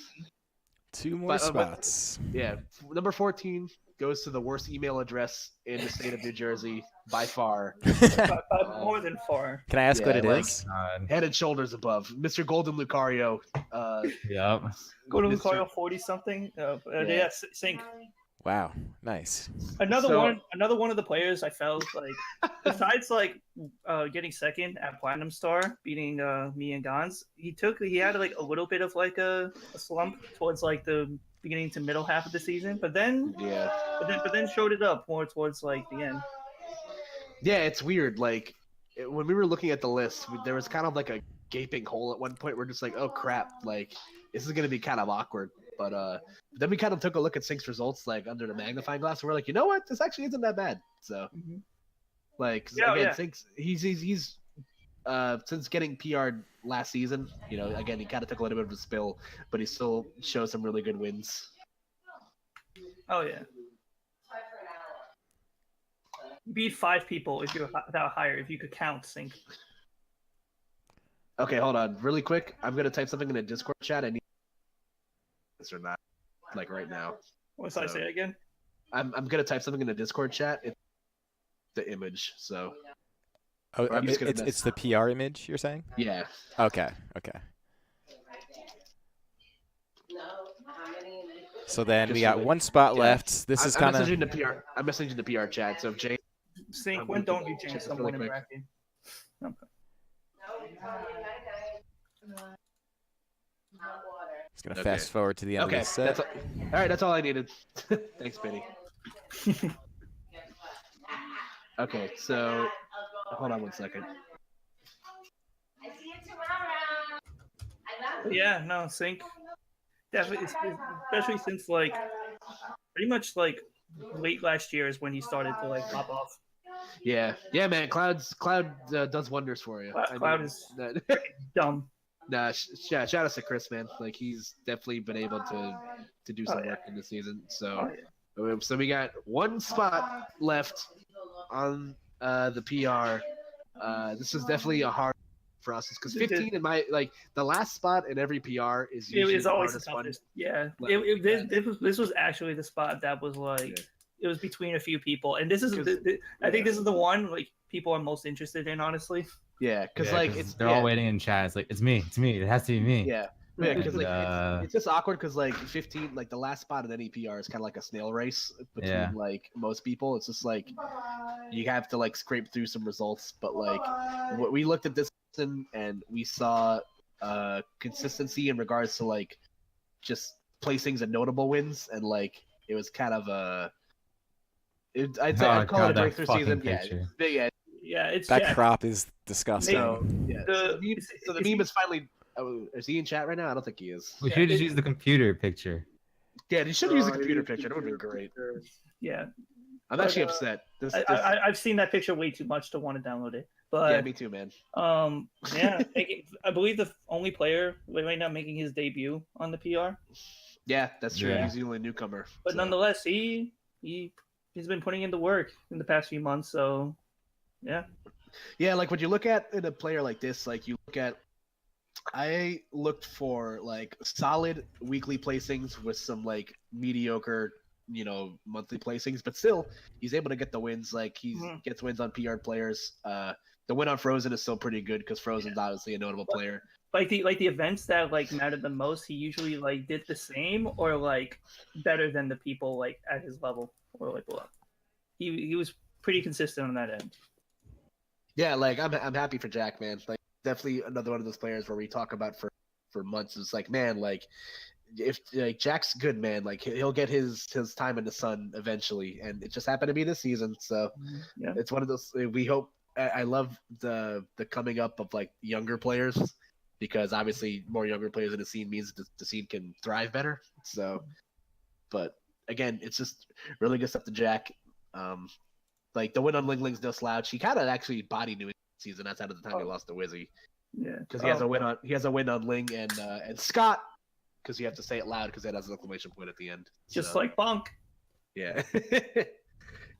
2 more spots. Yeah, number 14 goes to the worst email address in the state of New Jersey by far. More than far. Can I ask what it is? Head and shoulders above. Mr. Golden Lucario. Yep. Go to Lucario 40 something. Yeah, Sync. Wow, nice. Another one of the players I felt like besides like getting second at Platinum Star, beating me and Gons, he had like a little bit of like a slump towards like the beginning to middle half of the season, but then showed it up more towards like the end. Yeah, it's weird. Like when we were looking at the list, there was kind of like a gaping hole at one point. We're just like, oh crap, like this is gonna be kind of awkward. But then we kind of took a look at Sync's results like under the magnifying glass, and we're like, you know what, this actually isn't that bad. So, like Sync's he's since getting PR'd last season, you know, again he kind of took a little bit of a spill, but he still shows some really good wins. Oh yeah. Beat 5 people if you're that higher, if you could count Sync. Okay, hold on, really quick. I'm gonna type something in the Discord chat. I need this or not, like right now. What did I say again? I'm gonna type something in the Discord chat. It's the image, so. Oh, it's the PR image you're saying? Yeah. Okay. So then we got 1 spot left. This is kind of. I'm messaging the PR chat. So Jay. Sync, when don't you change someone in bracket? Okay. Just gonna fast forward to the end of the set. All right, that's all I needed. Thanks, Benny. Okay, so hold on 1 second. Yeah, no, Sync. Definitely, especially since like pretty much like late last year is when he started to like pop off. Yeah, man. Cloud does wonders for you. Cloud is dumb. Nah, shout out to Chris, man. Like he's definitely been able to do some work in the season. So, so we got 1 spot left on the PR. This is definitely a hard for us because 15 in my the last spot in every PR is usually it always the toughest. Yeah, this was actually the spot that was like it was between a few people, and this is I think this is the one like people are most interested in, honestly. Yeah, because like they're all waiting in chat. It's like it's me. It has to be me. Yeah, because it's just awkward because like 15, like the last spot in any PR is kind of like a snail race between like most people. It's just like you have to like scrape through some results, but like we looked at this and we saw consistency in regards to like just placings and notable wins, and like it was kind of I'd Oh call it a god, that breakthrough fucking season. picture. Yeah, it's That Jack. crop is disgusting. So yeah, so the is meme he- is finally. Oh, is he in chat right now? I don't think he is. We Yeah, should just it- use the computer picture. Yeah, he should use the computer picture. That would have been great. Yeah, I'm But, actually upset. I've seen that picture way too much to want to download it. But Yeah, me too, man. yeah, I believe the only player right now making his debut on the PR. Yeah, that's true. Yeah. He's the only newcomer. But so. nonetheless, he's been putting in the work in the past few months. So yeah, Yeah, like when you look at in a player like this, like you look at, I looked for like solid weekly placings with some like mediocre, monthly placings, but still he's able to get the wins. Like he gets wins on PR players. The win on Frozen is still pretty good because Frozen's obviously a notable player. like the events that like mattered the most, he usually like did the same or like better than the people like at his level or like below. He was pretty consistent on that end. Yeah, like I'm happy for Jack, man. Like definitely another one of those players where we talk about for months. It's like, man, like if like Jack's good, man, like he'll get his time in the sun eventually, and it just happened to be this season. So Yeah. it's one of those. We hope. I love the coming up of like younger players because obviously more younger players in the scene means the scene can thrive better. So, but again, it's just really good stuff to Jack. Like the win on Ling Ling's no slouch. He kind of actually bodied New England season outside of the time he lost to Wizzy. Yeah, Because he has a win on Ling and Scott. Because you have to say it loud because that has an exclamation point at the end. just So, like Bonk. yeah,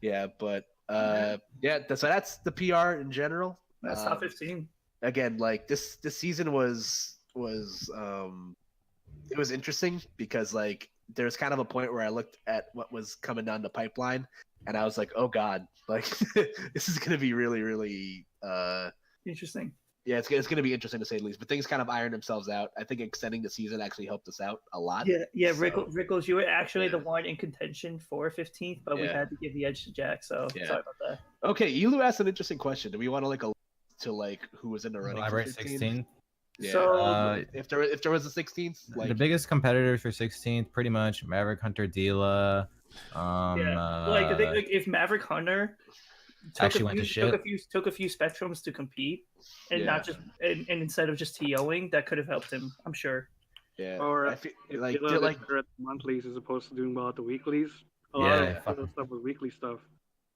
yeah, but yeah. So that's the PR in general. That's top 15. Again, like this season was it was interesting because like there's kind of a point where I looked at what was coming down the pipeline and I was like, oh god, like this is gonna be really really Interesting. yeah, it's gonna be interesting to say the least. But things kind of ironed themselves out. I think extending the season actually helped us out a lot. Yeah. So, Rickles, you were actually yeah. the one in contention for 15th, but we Yeah. had to give the edge to Jack. So Yeah. sorry about that. Okay, Elu asked an interesting question. Do we want to like to like who was in the running? Elaborate for 16th. Yeah. So if there was a 16th, like The biggest competitors for 16th, pretty much Maverick Hunter, Dila. like I think like, if Maverick Hunter Actually went to shit. took a few spectrums to compete, and Yeah. not just and instead of just TOing, that could have helped him. I'm sure. yeah, Or I feel like Like, they're like at the monthlies as opposed to doing well at the weeklies. A lot Yeah, of other stuff with weekly stuff.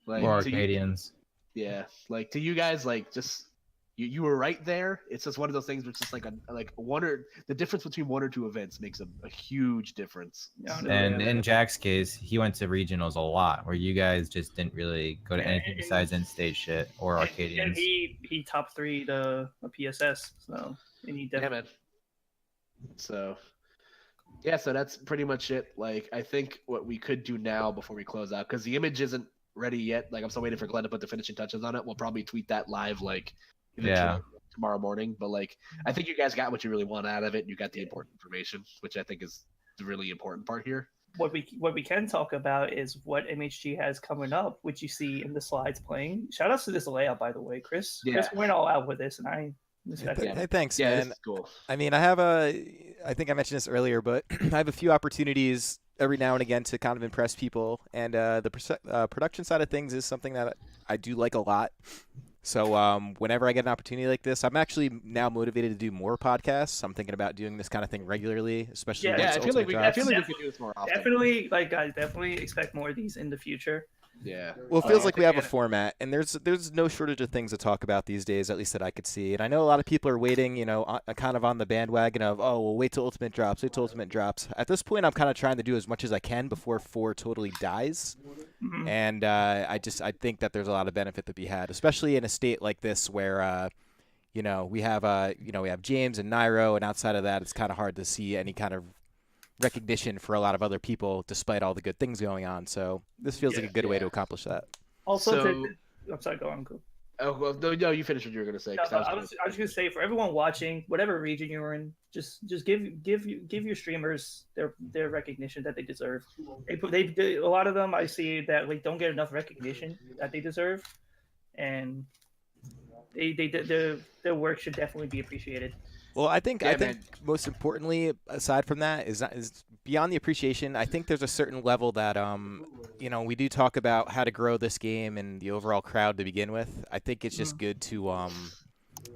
like Or to you, Arcadians. yeah, like to you guys, like just you were right there. It's just one of those things where it's just like one or the difference between one or two events makes a huge difference. Yeah, So, And in Jack's case, he went to regionals a lot, where you guys just didn't really go to Yeah, anything besides in-state shit or And Arcadians. he top 3 the PSS. So and he yeah, definitely. man. So yeah, so that's pretty much it. Like I think what we could do now before we close out, because the image isn't ready yet. Like I'm still waiting for Glenn to put the finishing touches on it. We'll probably tweet that live like Yeah. tomorrow morning. But like I think you guys got what you really want out of it. You got the important information, which I think is the really important part here. What we can talk about is what MHG has coming up, which you see in the slides playing. Shout outs to this layout, by the way, Chris. Yeah. Chris went all out with this, and I respect Yeah. it. Hey, thanks, Yeah, man. this is cool. I mean, I think I mentioned this earlier, but I have a few opportunities every now and again to kind of impress people, and the production side of things is something that I do like a lot. So whenever I get an opportunity like this, I'm actually now motivated to do more podcasts. I'm thinking about doing this kind of thing regularly, especially Yeah, once Yeah, I feel like Ultimate drops. we could do this more often. Definitely, like guys, definitely expect more of these in the future. Yeah. Well, it feels I like we think have a we format, and there's no shortage of things to talk about these days, at least that I could see. And I know a lot of people are waiting, kind of on the bandwagon of, oh, well, wait till Ultimate drops, wait till Ultimate drops. At this point, I'm kind of trying to do as much as I can before 4 totally dies. Mhm. And I think that there's a lot of benefit to be had, especially in a state like this where, we have James and Nairo, and outside of that, it's kind of hard to see any kind of recognition for a lot of other people, despite all the good things going on. So this feels like a good way to accomplish that. Also, So- I'm sorry, go on. Go. Oh well, no, you finished what you were gonna say. No, 'cause I was gonna say for everyone watching, whatever region you're in, just give your streamers their recognition that they deserve. They a lot of them I see that like don't get enough recognition that they deserve, and their work should definitely be appreciated. Well, I think man. most importantly, aside from that, is beyond the appreciation. I think there's a certain level that we do talk about how to grow this game and the overall crowd to begin with. I think it's just good to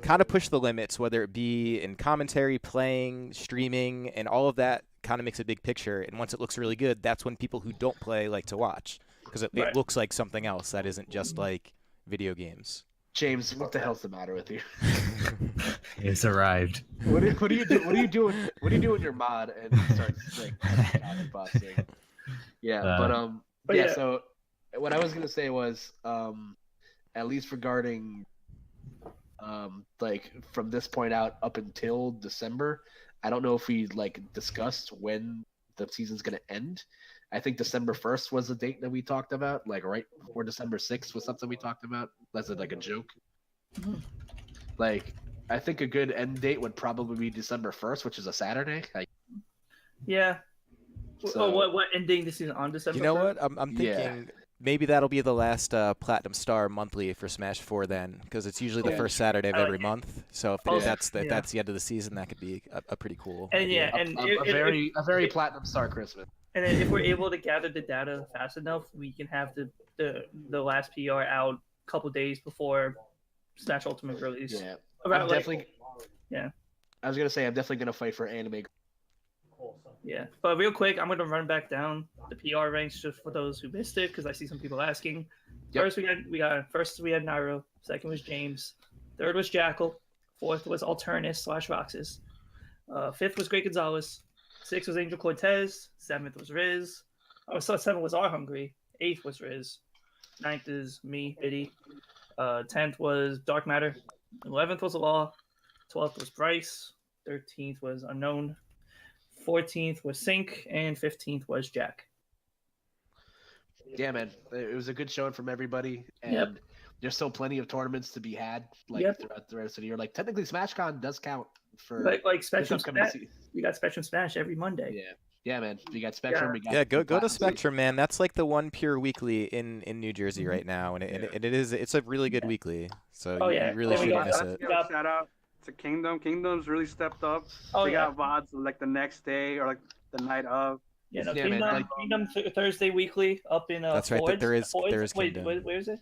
kind of push the limits, whether it be in commentary, playing, streaming, and all of that kind of makes a big picture. And once it looks really good, that's when people who don't play like to watch, because it looks like something else that isn't just like video games. James, what the hell's the matter with you? It's arrived. What do you do? What do you do? What do you do in your mod and start like busting? Yeah, but yeah. So what I was gonna say was, at least regarding, like from this point out up until December, I don't know if we like discussed when the season's gonna end. I think December 1st was the date that we talked about, like right before December 6th was something we talked about. That's like a joke. Like, I think a good end date would probably be December 1st, which is a Saturday. Yeah. So, what ending the season on December? You know 1st? what? I'm thinking maybe that'll be the last Platinum Star monthly for Smash 4 then, because it's usually the first Saturday of every month. So if that's the end of the season, that could be a pretty cool. And idea. a very Platinum Star Christmas. And then if we're able to gather the data fast enough, we can have the last PR out a couple days before Smash Ultimate release. Yeah, About, definitely. Yeah. I was gonna say I'm definitely gonna fight for anime. Yeah, but real quick, I'm gonna run back down the PR ranks just for those who missed it, because I see some people asking. Yep. First we had Nairo. Second was James. Third was Jackal. Fourth was Alternus/Roxas. Fifth was Great Gonzalez. Sixth was Angel Cortez. Seventh was Riz. Seventh was R Hungry. Eighth was Riz. Ninth is me, Biddy. 10th was Dark Matter. 11th was Law. 12th was Bryce. 13th was Unknown. 14th was Sync. And 15th was Jack. Yeah, man. It was a good showing from everybody. And there's still plenty of tournaments to be had throughout the rest of the year. Like, technically, SmashCon does count for like Spectrum Smash. We got Spectrum Smash every Monday. Yeah, man. We got Spectrum. Yeah, go to Spectrum, man. That's like the one pure weekly in New Jersey right now, and it's a really good weekly. So you really shouldn't miss it. Shout out to Kingdom. Kingdom's really stepped up. They got VODs like the next day or like the night of. Yeah, no, Kingdom Thursday weekly up in That's right. There is Kingdom. Where is it?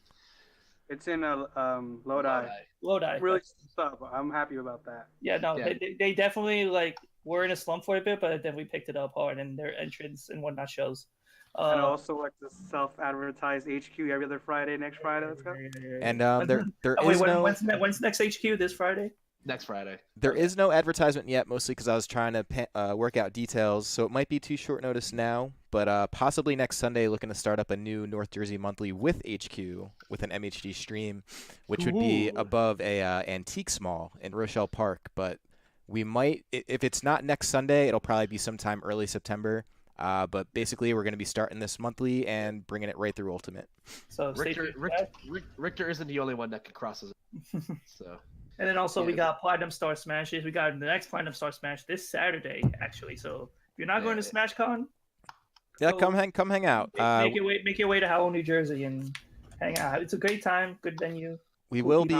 It's in Lodi. Really stuff. I'm happy about that. Yeah, no, they definitely were in a slump for a bit, but definitely picked it up hard, and their entrance and whatnot shows. And also like the self-advertised HQ every other Friday. Next Friday, let's go. And when's next HQ? This Friday? Next Friday. There is no advertisement yet, mostly because I was trying to work out details, so it might be too short notice now, but possibly next Sunday looking to start up a new North Jersey monthly with HQ, with an MHD stream, which would be above a Antiques Mall in Rochelle Park, but we might, if it's not next Sunday, it'll probably be sometime early September. But basically, we're going to be starting this monthly and bringing it right through Ultimate. So Richter isn't the only one that can cross us. So. And then also we got Platinum Star Smashes. We got the next Platinum Star Smash this Saturday, actually. So if you're not going to SmashCon, come hang out. Make your way to Howell, New Jersey, and hang out. It's a great time, good venue. We will be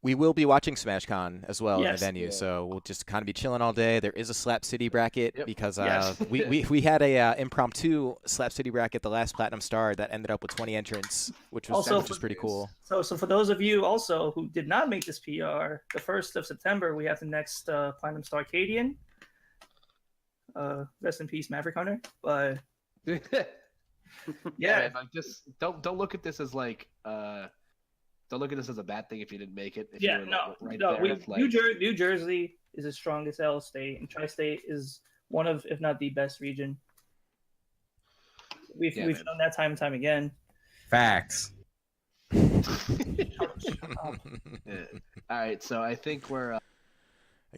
we will be watching SmashCon as well in the venue, so we'll just kind of be chilling all day. There is a Slap City bracket because we had a impromptu Slap City bracket the last Platinum Star that ended up with 20 entrants, which was pretty cool. So for those of you also who did not make this PR, the 1st of September we have the next Platinum Star Cadian. Rest in peace, Maverick Hunter. But yeah, like just don't look at this as like. Don't look at this as a bad thing if you didn't make it. New Jersey is the strongest L state, and Tri-State is one of, if not the best region. We've done that time and time again. Facts. All right, so I think we're. I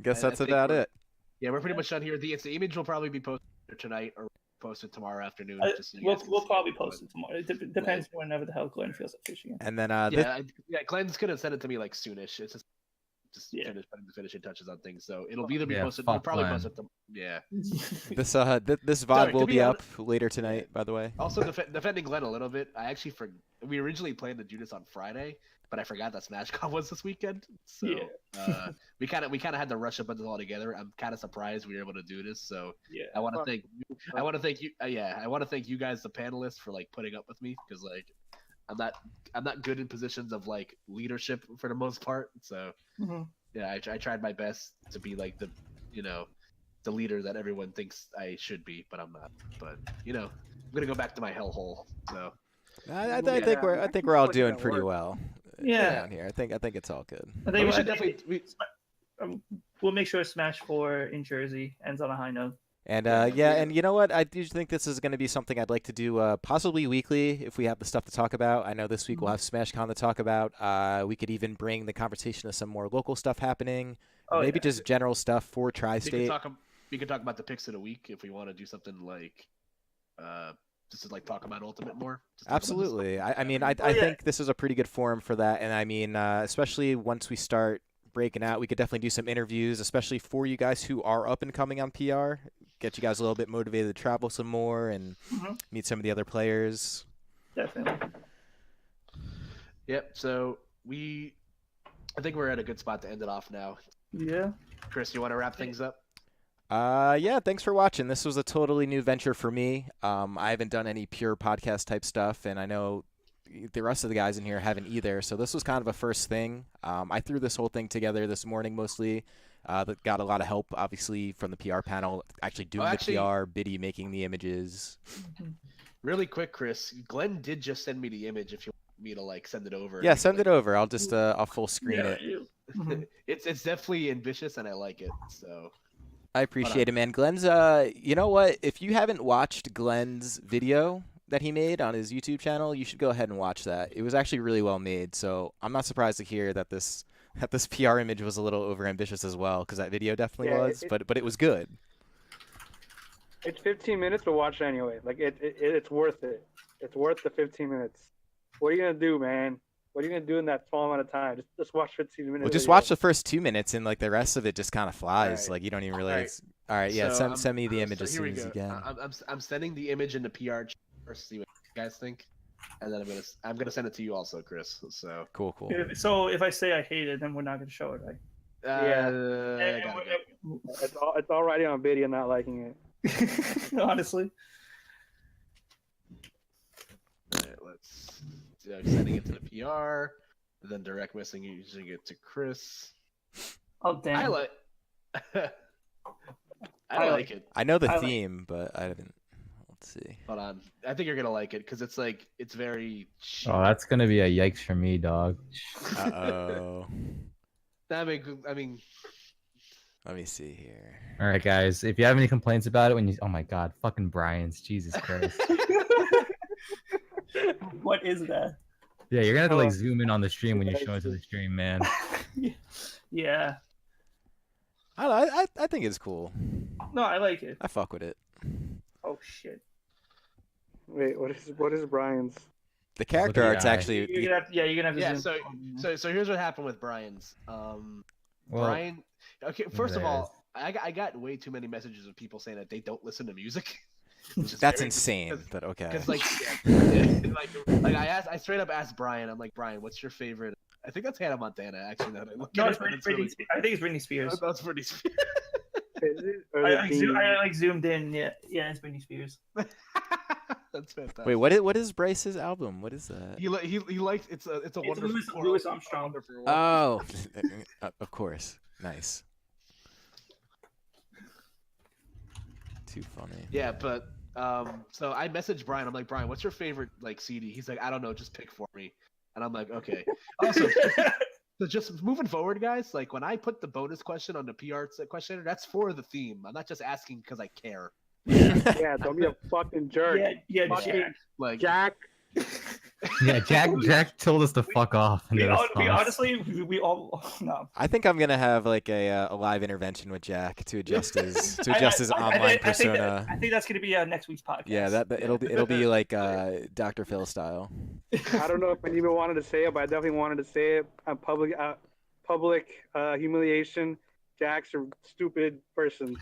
guess that's about it. Yeah, we're pretty much done here. The image will probably be posted tonight or posted tomorrow afternoon. We'll probably post it tomorrow. It depends whenever the hell Glenn feels like fishing it. And then Glenn's gonna send it to me like soonish. It's just putting the finishing touches on things. So it'll either be posted. We'll probably post it. This VOD will be up later tonight. By the way. Also defending Glenn a little bit. We originally planned to do this on Friday, but I forgot that SmashCon was this weekend. So Yeah. we kind of had to rush up this all together. I'm kind of surprised we were able to do this. So Yeah. I want to thank you. I want to thank you guys, the panelists, for like putting up with me, because like I'm not good in positions of like leadership for the most part. So yeah, I tried my best to be like the leader that everyone thinks I should be, but I'm not. But I'm gonna go back to my hellhole. So I think we're all doing pretty well. Around here. I think it's all good. I think we should definitely. We'll make sure Smash 4 in Jersey ends on a high note. And and you know what? I do think this is going to be something I'd like to do possibly weekly if we have the stuff to talk about. I know this week we'll have SmashCon to talk about. We could even bring the conversation to some more local stuff happening. Maybe just general stuff for Tri-State. We could talk about the picks of the week if we want to do something like, just to like talk about Ultimate more. Absolutely. I think this is a pretty good forum for that. And I mean, especially once we start breaking out, we could definitely do some interviews, especially for you guys who are up and coming on PR. Get you guys a little bit motivated to travel some more and meet some of the other players. Definitely. Yep. So I think we're at a good spot to end it off now. Yeah. Chris, you want to wrap things up? Yeah, thanks for watching. This was a totally new venture for me. I haven't done any pure podcast type stuff, and I know the rest of the guys in here haven't either. So this was kind of a first thing. I threw this whole thing together this morning mostly. That got a lot of help, obviously, from the PR panel, actually doing the PR, Biddy making the images. Really quick, Chris, Glenn did just send me the image if you want me to like send it over. Yeah, send it over. I'll just I'll full screen it. It's definitely ambitious, and I like it. So I appreciate it, man. Glenn's you know what? If you haven't watched Glenn's video that he made on his YouTube channel, you should go ahead and watch that. It was actually really well made. So I'm not surprised to hear that this PR image was a little overambitious as well, because that video definitely was, but it was good. It's 15 minutes to watch anyway. Like it's worth it. It's worth the 15 minutes. What are you gonna do, man? What are you gonna do in that small amount of time? Just watch 15 minutes. Well, just watch the first 2 minutes, and like the rest of it just kind of flies. Right. Like you don't even realize. All right, yeah. So, send me the image as soon as you can. I'm sending the image in the PR first to see what you guys think, and then I'm gonna send it to you also, Chris. So cool. So if I say I hate it, then we're not gonna show it, right? It's already on video not liking it. Honestly. All right, let's sending it to the PR, and then direct messaging it to Chris. Oh damn! I like. I like it. I know the theme, but I haven't. Let's see. Hold on. I think you're gonna like it because it's like it's very. Oh, that's gonna be a yikes for me, dog. Uh-oh. I mean. Let me see here. All right, guys. If you have any complaints about it, oh my God, fucking Brian's, Jesus Christ. What is that? Yeah, you're gonna have to like zoom in on the stream when you show it to the stream, man. Yeah. I think it's cool. No, I like it. I fuck with it. Oh shit. Wait, what is Brian's? The character art's actually. You're gonna have to zoom. So here's what happened with Brian's. Brian. Okay, first of all, I got way too many messages of people saying that they don't listen to music. That's insane, but okay. Because like I straight up asked Brian. I'm like, Brian, what's your favorite? I think that's Hannah Montana. Actually, now that I look at it, I think it's Britney Spears. That's Britney Spears. I zoomed in. Yeah, it's Britney Spears. That's fantastic. Wait, what is Bryce's album? What is that? He likes it's a wonderful Louis Armstrong. Oh, of course. Nice. Too funny. Yeah, but so I messaged Brian. I'm like, Brian, what's your favorite like CD? He's like, I don't know, just pick for me. And I'm like, okay. Also, so just moving forward, guys. Like when I put the bonus question on the PR questionnaire, that's for the theme. I'm not just asking because I care. Yeah, don't be a fucking jerk. Yeah, fucking, like Jack. Yeah, Jack told us to fuck off. We honestly, we all no. I think I'm gonna have like a live intervention with Jack to adjust his online persona. I think that's gonna be next week's podcast. Yeah, it'll be like Dr. Phil style. I don't know if I even wanted to say it, but I definitely wanted to say it. Public humiliation. Jack's a stupid person.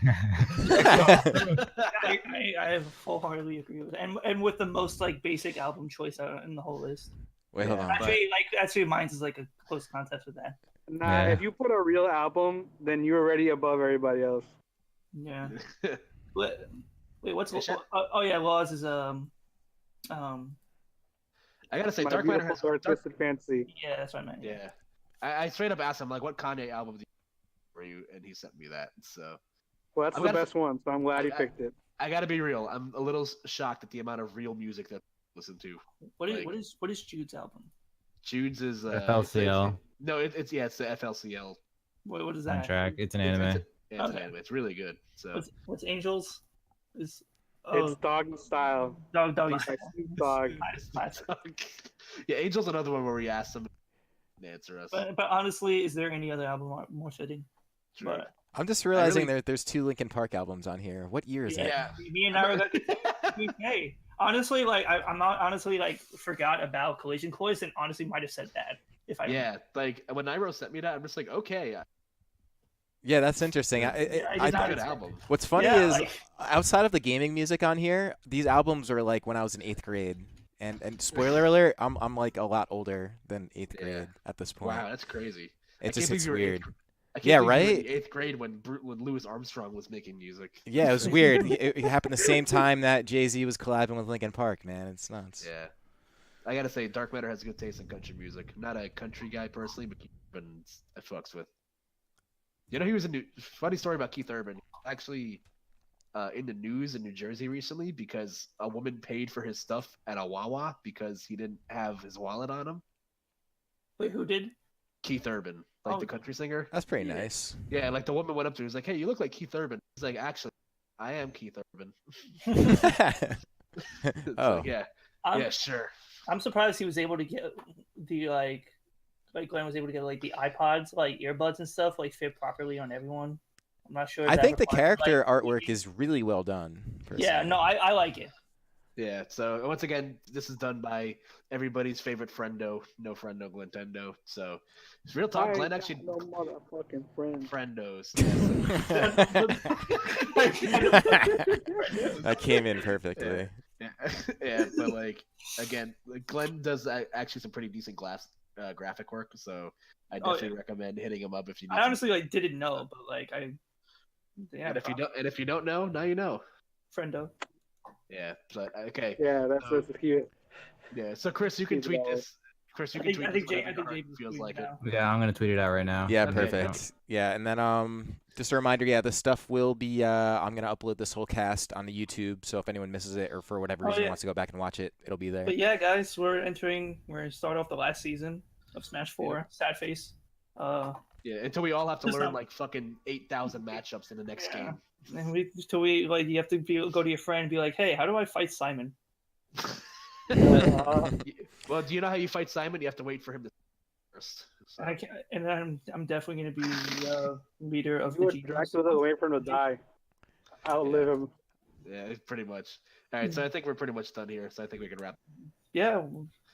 I wholeheartedly agree with it. And with the most like basic album choice in the whole list. Wait, hold Yeah. on. Actually, mine's is like a close contest with that. Nah, Yeah. if you put a real album, then you're already above everybody else. Yeah. Wait, what's Hey, Shep. oh yeah, Laws is I gotta say, My Dark Matter beautiful has dark twisted fantasy. yeah, that's what I meant. Yeah, I straight up asked him like, "What Kanye album do you for you?" And he sent me that. So Well, that's I'm the gonna- best one, so I'm glad he I- picked it. I gotta be real. I'm a little shocked at the amount of real music that I listen to. What Like- is Jude's album? Jude's is FLCL. No, it's the FLCL What is that? Soundtrack. It's an It's- anime. It's an Okay. anime. It's really good. So What's Angels? Is It's Doggy Style Doggy by Style. Snoop Dogg. Nice. yeah, Angel's another one where we asked them to answer us. But honestly, is there any other album more fitting? True. But I'm just realizing really- there's 2 Linkin Park albums on here. What year is Yeah. me and Naira got hey. Honestly, like I'm not honestly like forgot about Collision Course and honestly might have said that if I Yeah, like when Nairo sent me that, I'm just like, okay, Yeah, that's interesting. I did not good expect- album. What's funny Yeah, is like- outside of the gaming music on here, these albums are like when I was in 8th grade. And spoiler alert, I'm like a lot older than 8th grade Yeah. at this point. Wow, that's crazy. It I just can't it's believe you were weird. I can't Yeah, believe you were in right? the 8th grade when Louis Armstrong was making music. Yeah, it was weird. It happened the same time that Jay-Z was collabing with Linkin Park, man. It's nuts. Yeah. I gotta say, Dark Matter has good taste in country music. I'm not a country guy personally, but Keith Urban I fucks with. You know, he was in funny story about Keith Urban. Actually, in the news in New Jersey recently because a woman paid for his stuff at a Wawa because he didn't have his wallet on him. Wait, who did? Keith Urban, like Oh. the country singer. That's pretty Yeah. nice. Yeah, like the woman went up to him. He was like, "Hey, you look like Keith Urban." He's like, "Actually, I am Keith Urban." It's Oh. like, yeah, I'm, yeah, sure. I'm surprised he was able to get the like Glenn was able to get like the iPods, like earbuds and stuff, like fit properly on everyone. I'm not sure. if I that think the requires, character like, artwork is really well done. Yeah, personally. no, I like it. Yeah. So once again, this is done by everybody's favorite friendo, no friendo, Glintendo. So it's real talk. I Glenn ain't actually got no motherfucking friends. friendos. That came in perfectly. Yeah, yeah, but like again, like Glenn does actually some pretty decent graphic work. So I Oh, definitely recommend hitting him up if you need. I honestly like didn't know, but like yeah, and if you don't know, now you know. friendo. Yeah, but okay. Yeah, that's cute. Yeah, so Chris, you can Keep it tweet all- this. Chris, you I can think tweet Jay, this. I think whenever Jay it feels tweeted like it. now. Yeah, I'm gonna tweet it out right now. Yeah, Okay. perfect. Yeah, and then just a reminder, yeah, the stuff will be I'm gonna upload this whole cast on the YouTube, so if anyone misses it or for whatever Oh, reason yeah. wants to go back and watch it, it'll be there. But yeah, guys, we're gonna start off the last season of Smash 4, Sad Face. Yeah, until we all have to Just learn not- like fucking 8,000 matchups in the next Yeah. game. And we like you have to go to your friend and be like, hey, how do I fight Simon? Well, do you know how you fight Simon? You have to wait for him to first. So. I can't, and I'm definitely gonna be the leader of You the would G. Dracula wait for him to die. Outlive him. Yeah, pretty much. All right, so I think we're pretty much done here. So I think we can wrap. Yeah.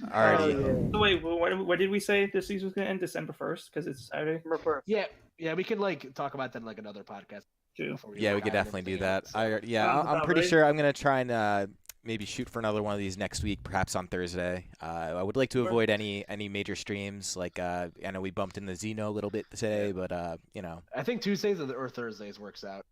Alrighty. Oh, So wait, what did we say this season was gonna end? December 1st, because it's Saturday. Remember first. Yeah, we can like talk about that in like another podcast. True. before Yeah, we dive could definitely into do the that. game, so- Sounds I'm about pretty right. sure I'm gonna try and maybe shoot for another one of these next week, perhaps on Thursday. I would like to Sure. avoid any major streams. Like I know we bumped into Xeno a little bit today, but you know. I think Tuesdays or Thursdays works out.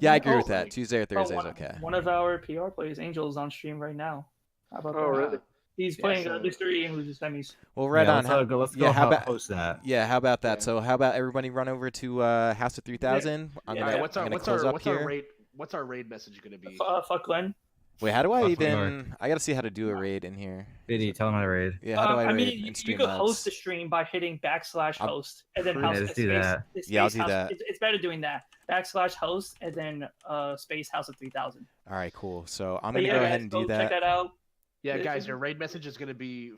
Yeah, I agree Oh, with that. like- Tuesday or Thursday is one, okay. One of our PR players, Angel, is on stream right now. How about Oh, that? really? He's Yeah, playing so- mystery and loses semis. Well, right Yeah, on. Let's yeah, go how about post that. yeah? How about that? Yeah. So how about everybody run over to House of 3000? I'm All gonna, right, what's I'm our gonna what's close our up what's here. our raid what's our raid message gonna be? Fuck Glenn. Wait, how do I Fuck even? I gotta see how to do a raid in here. Biddy, tell him how to raid. Yeah, how do I I raid mean, in you Streamlabs? could host the stream by hitting /host and then Yeah, house let's space, do that. space Yeah, I'll do house. that. It's better doing that /host and then space house of 3000. All right, cool. So I'm But gonna yeah, go guys, ahead and do check that out. Yeah, Yeah, guys, so- your raid message is gonna be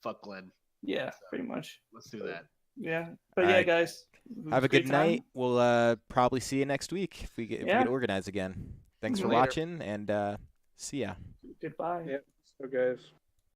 fuck Glenn. Yeah, pretty much. Let's do that. Yeah, but All yeah, right. guys. Have a great good time. night. We'll probably see you next week if we get Yeah. organized again. Thanks for Later. watching and see ya. Goodbye. Yeah. So guys.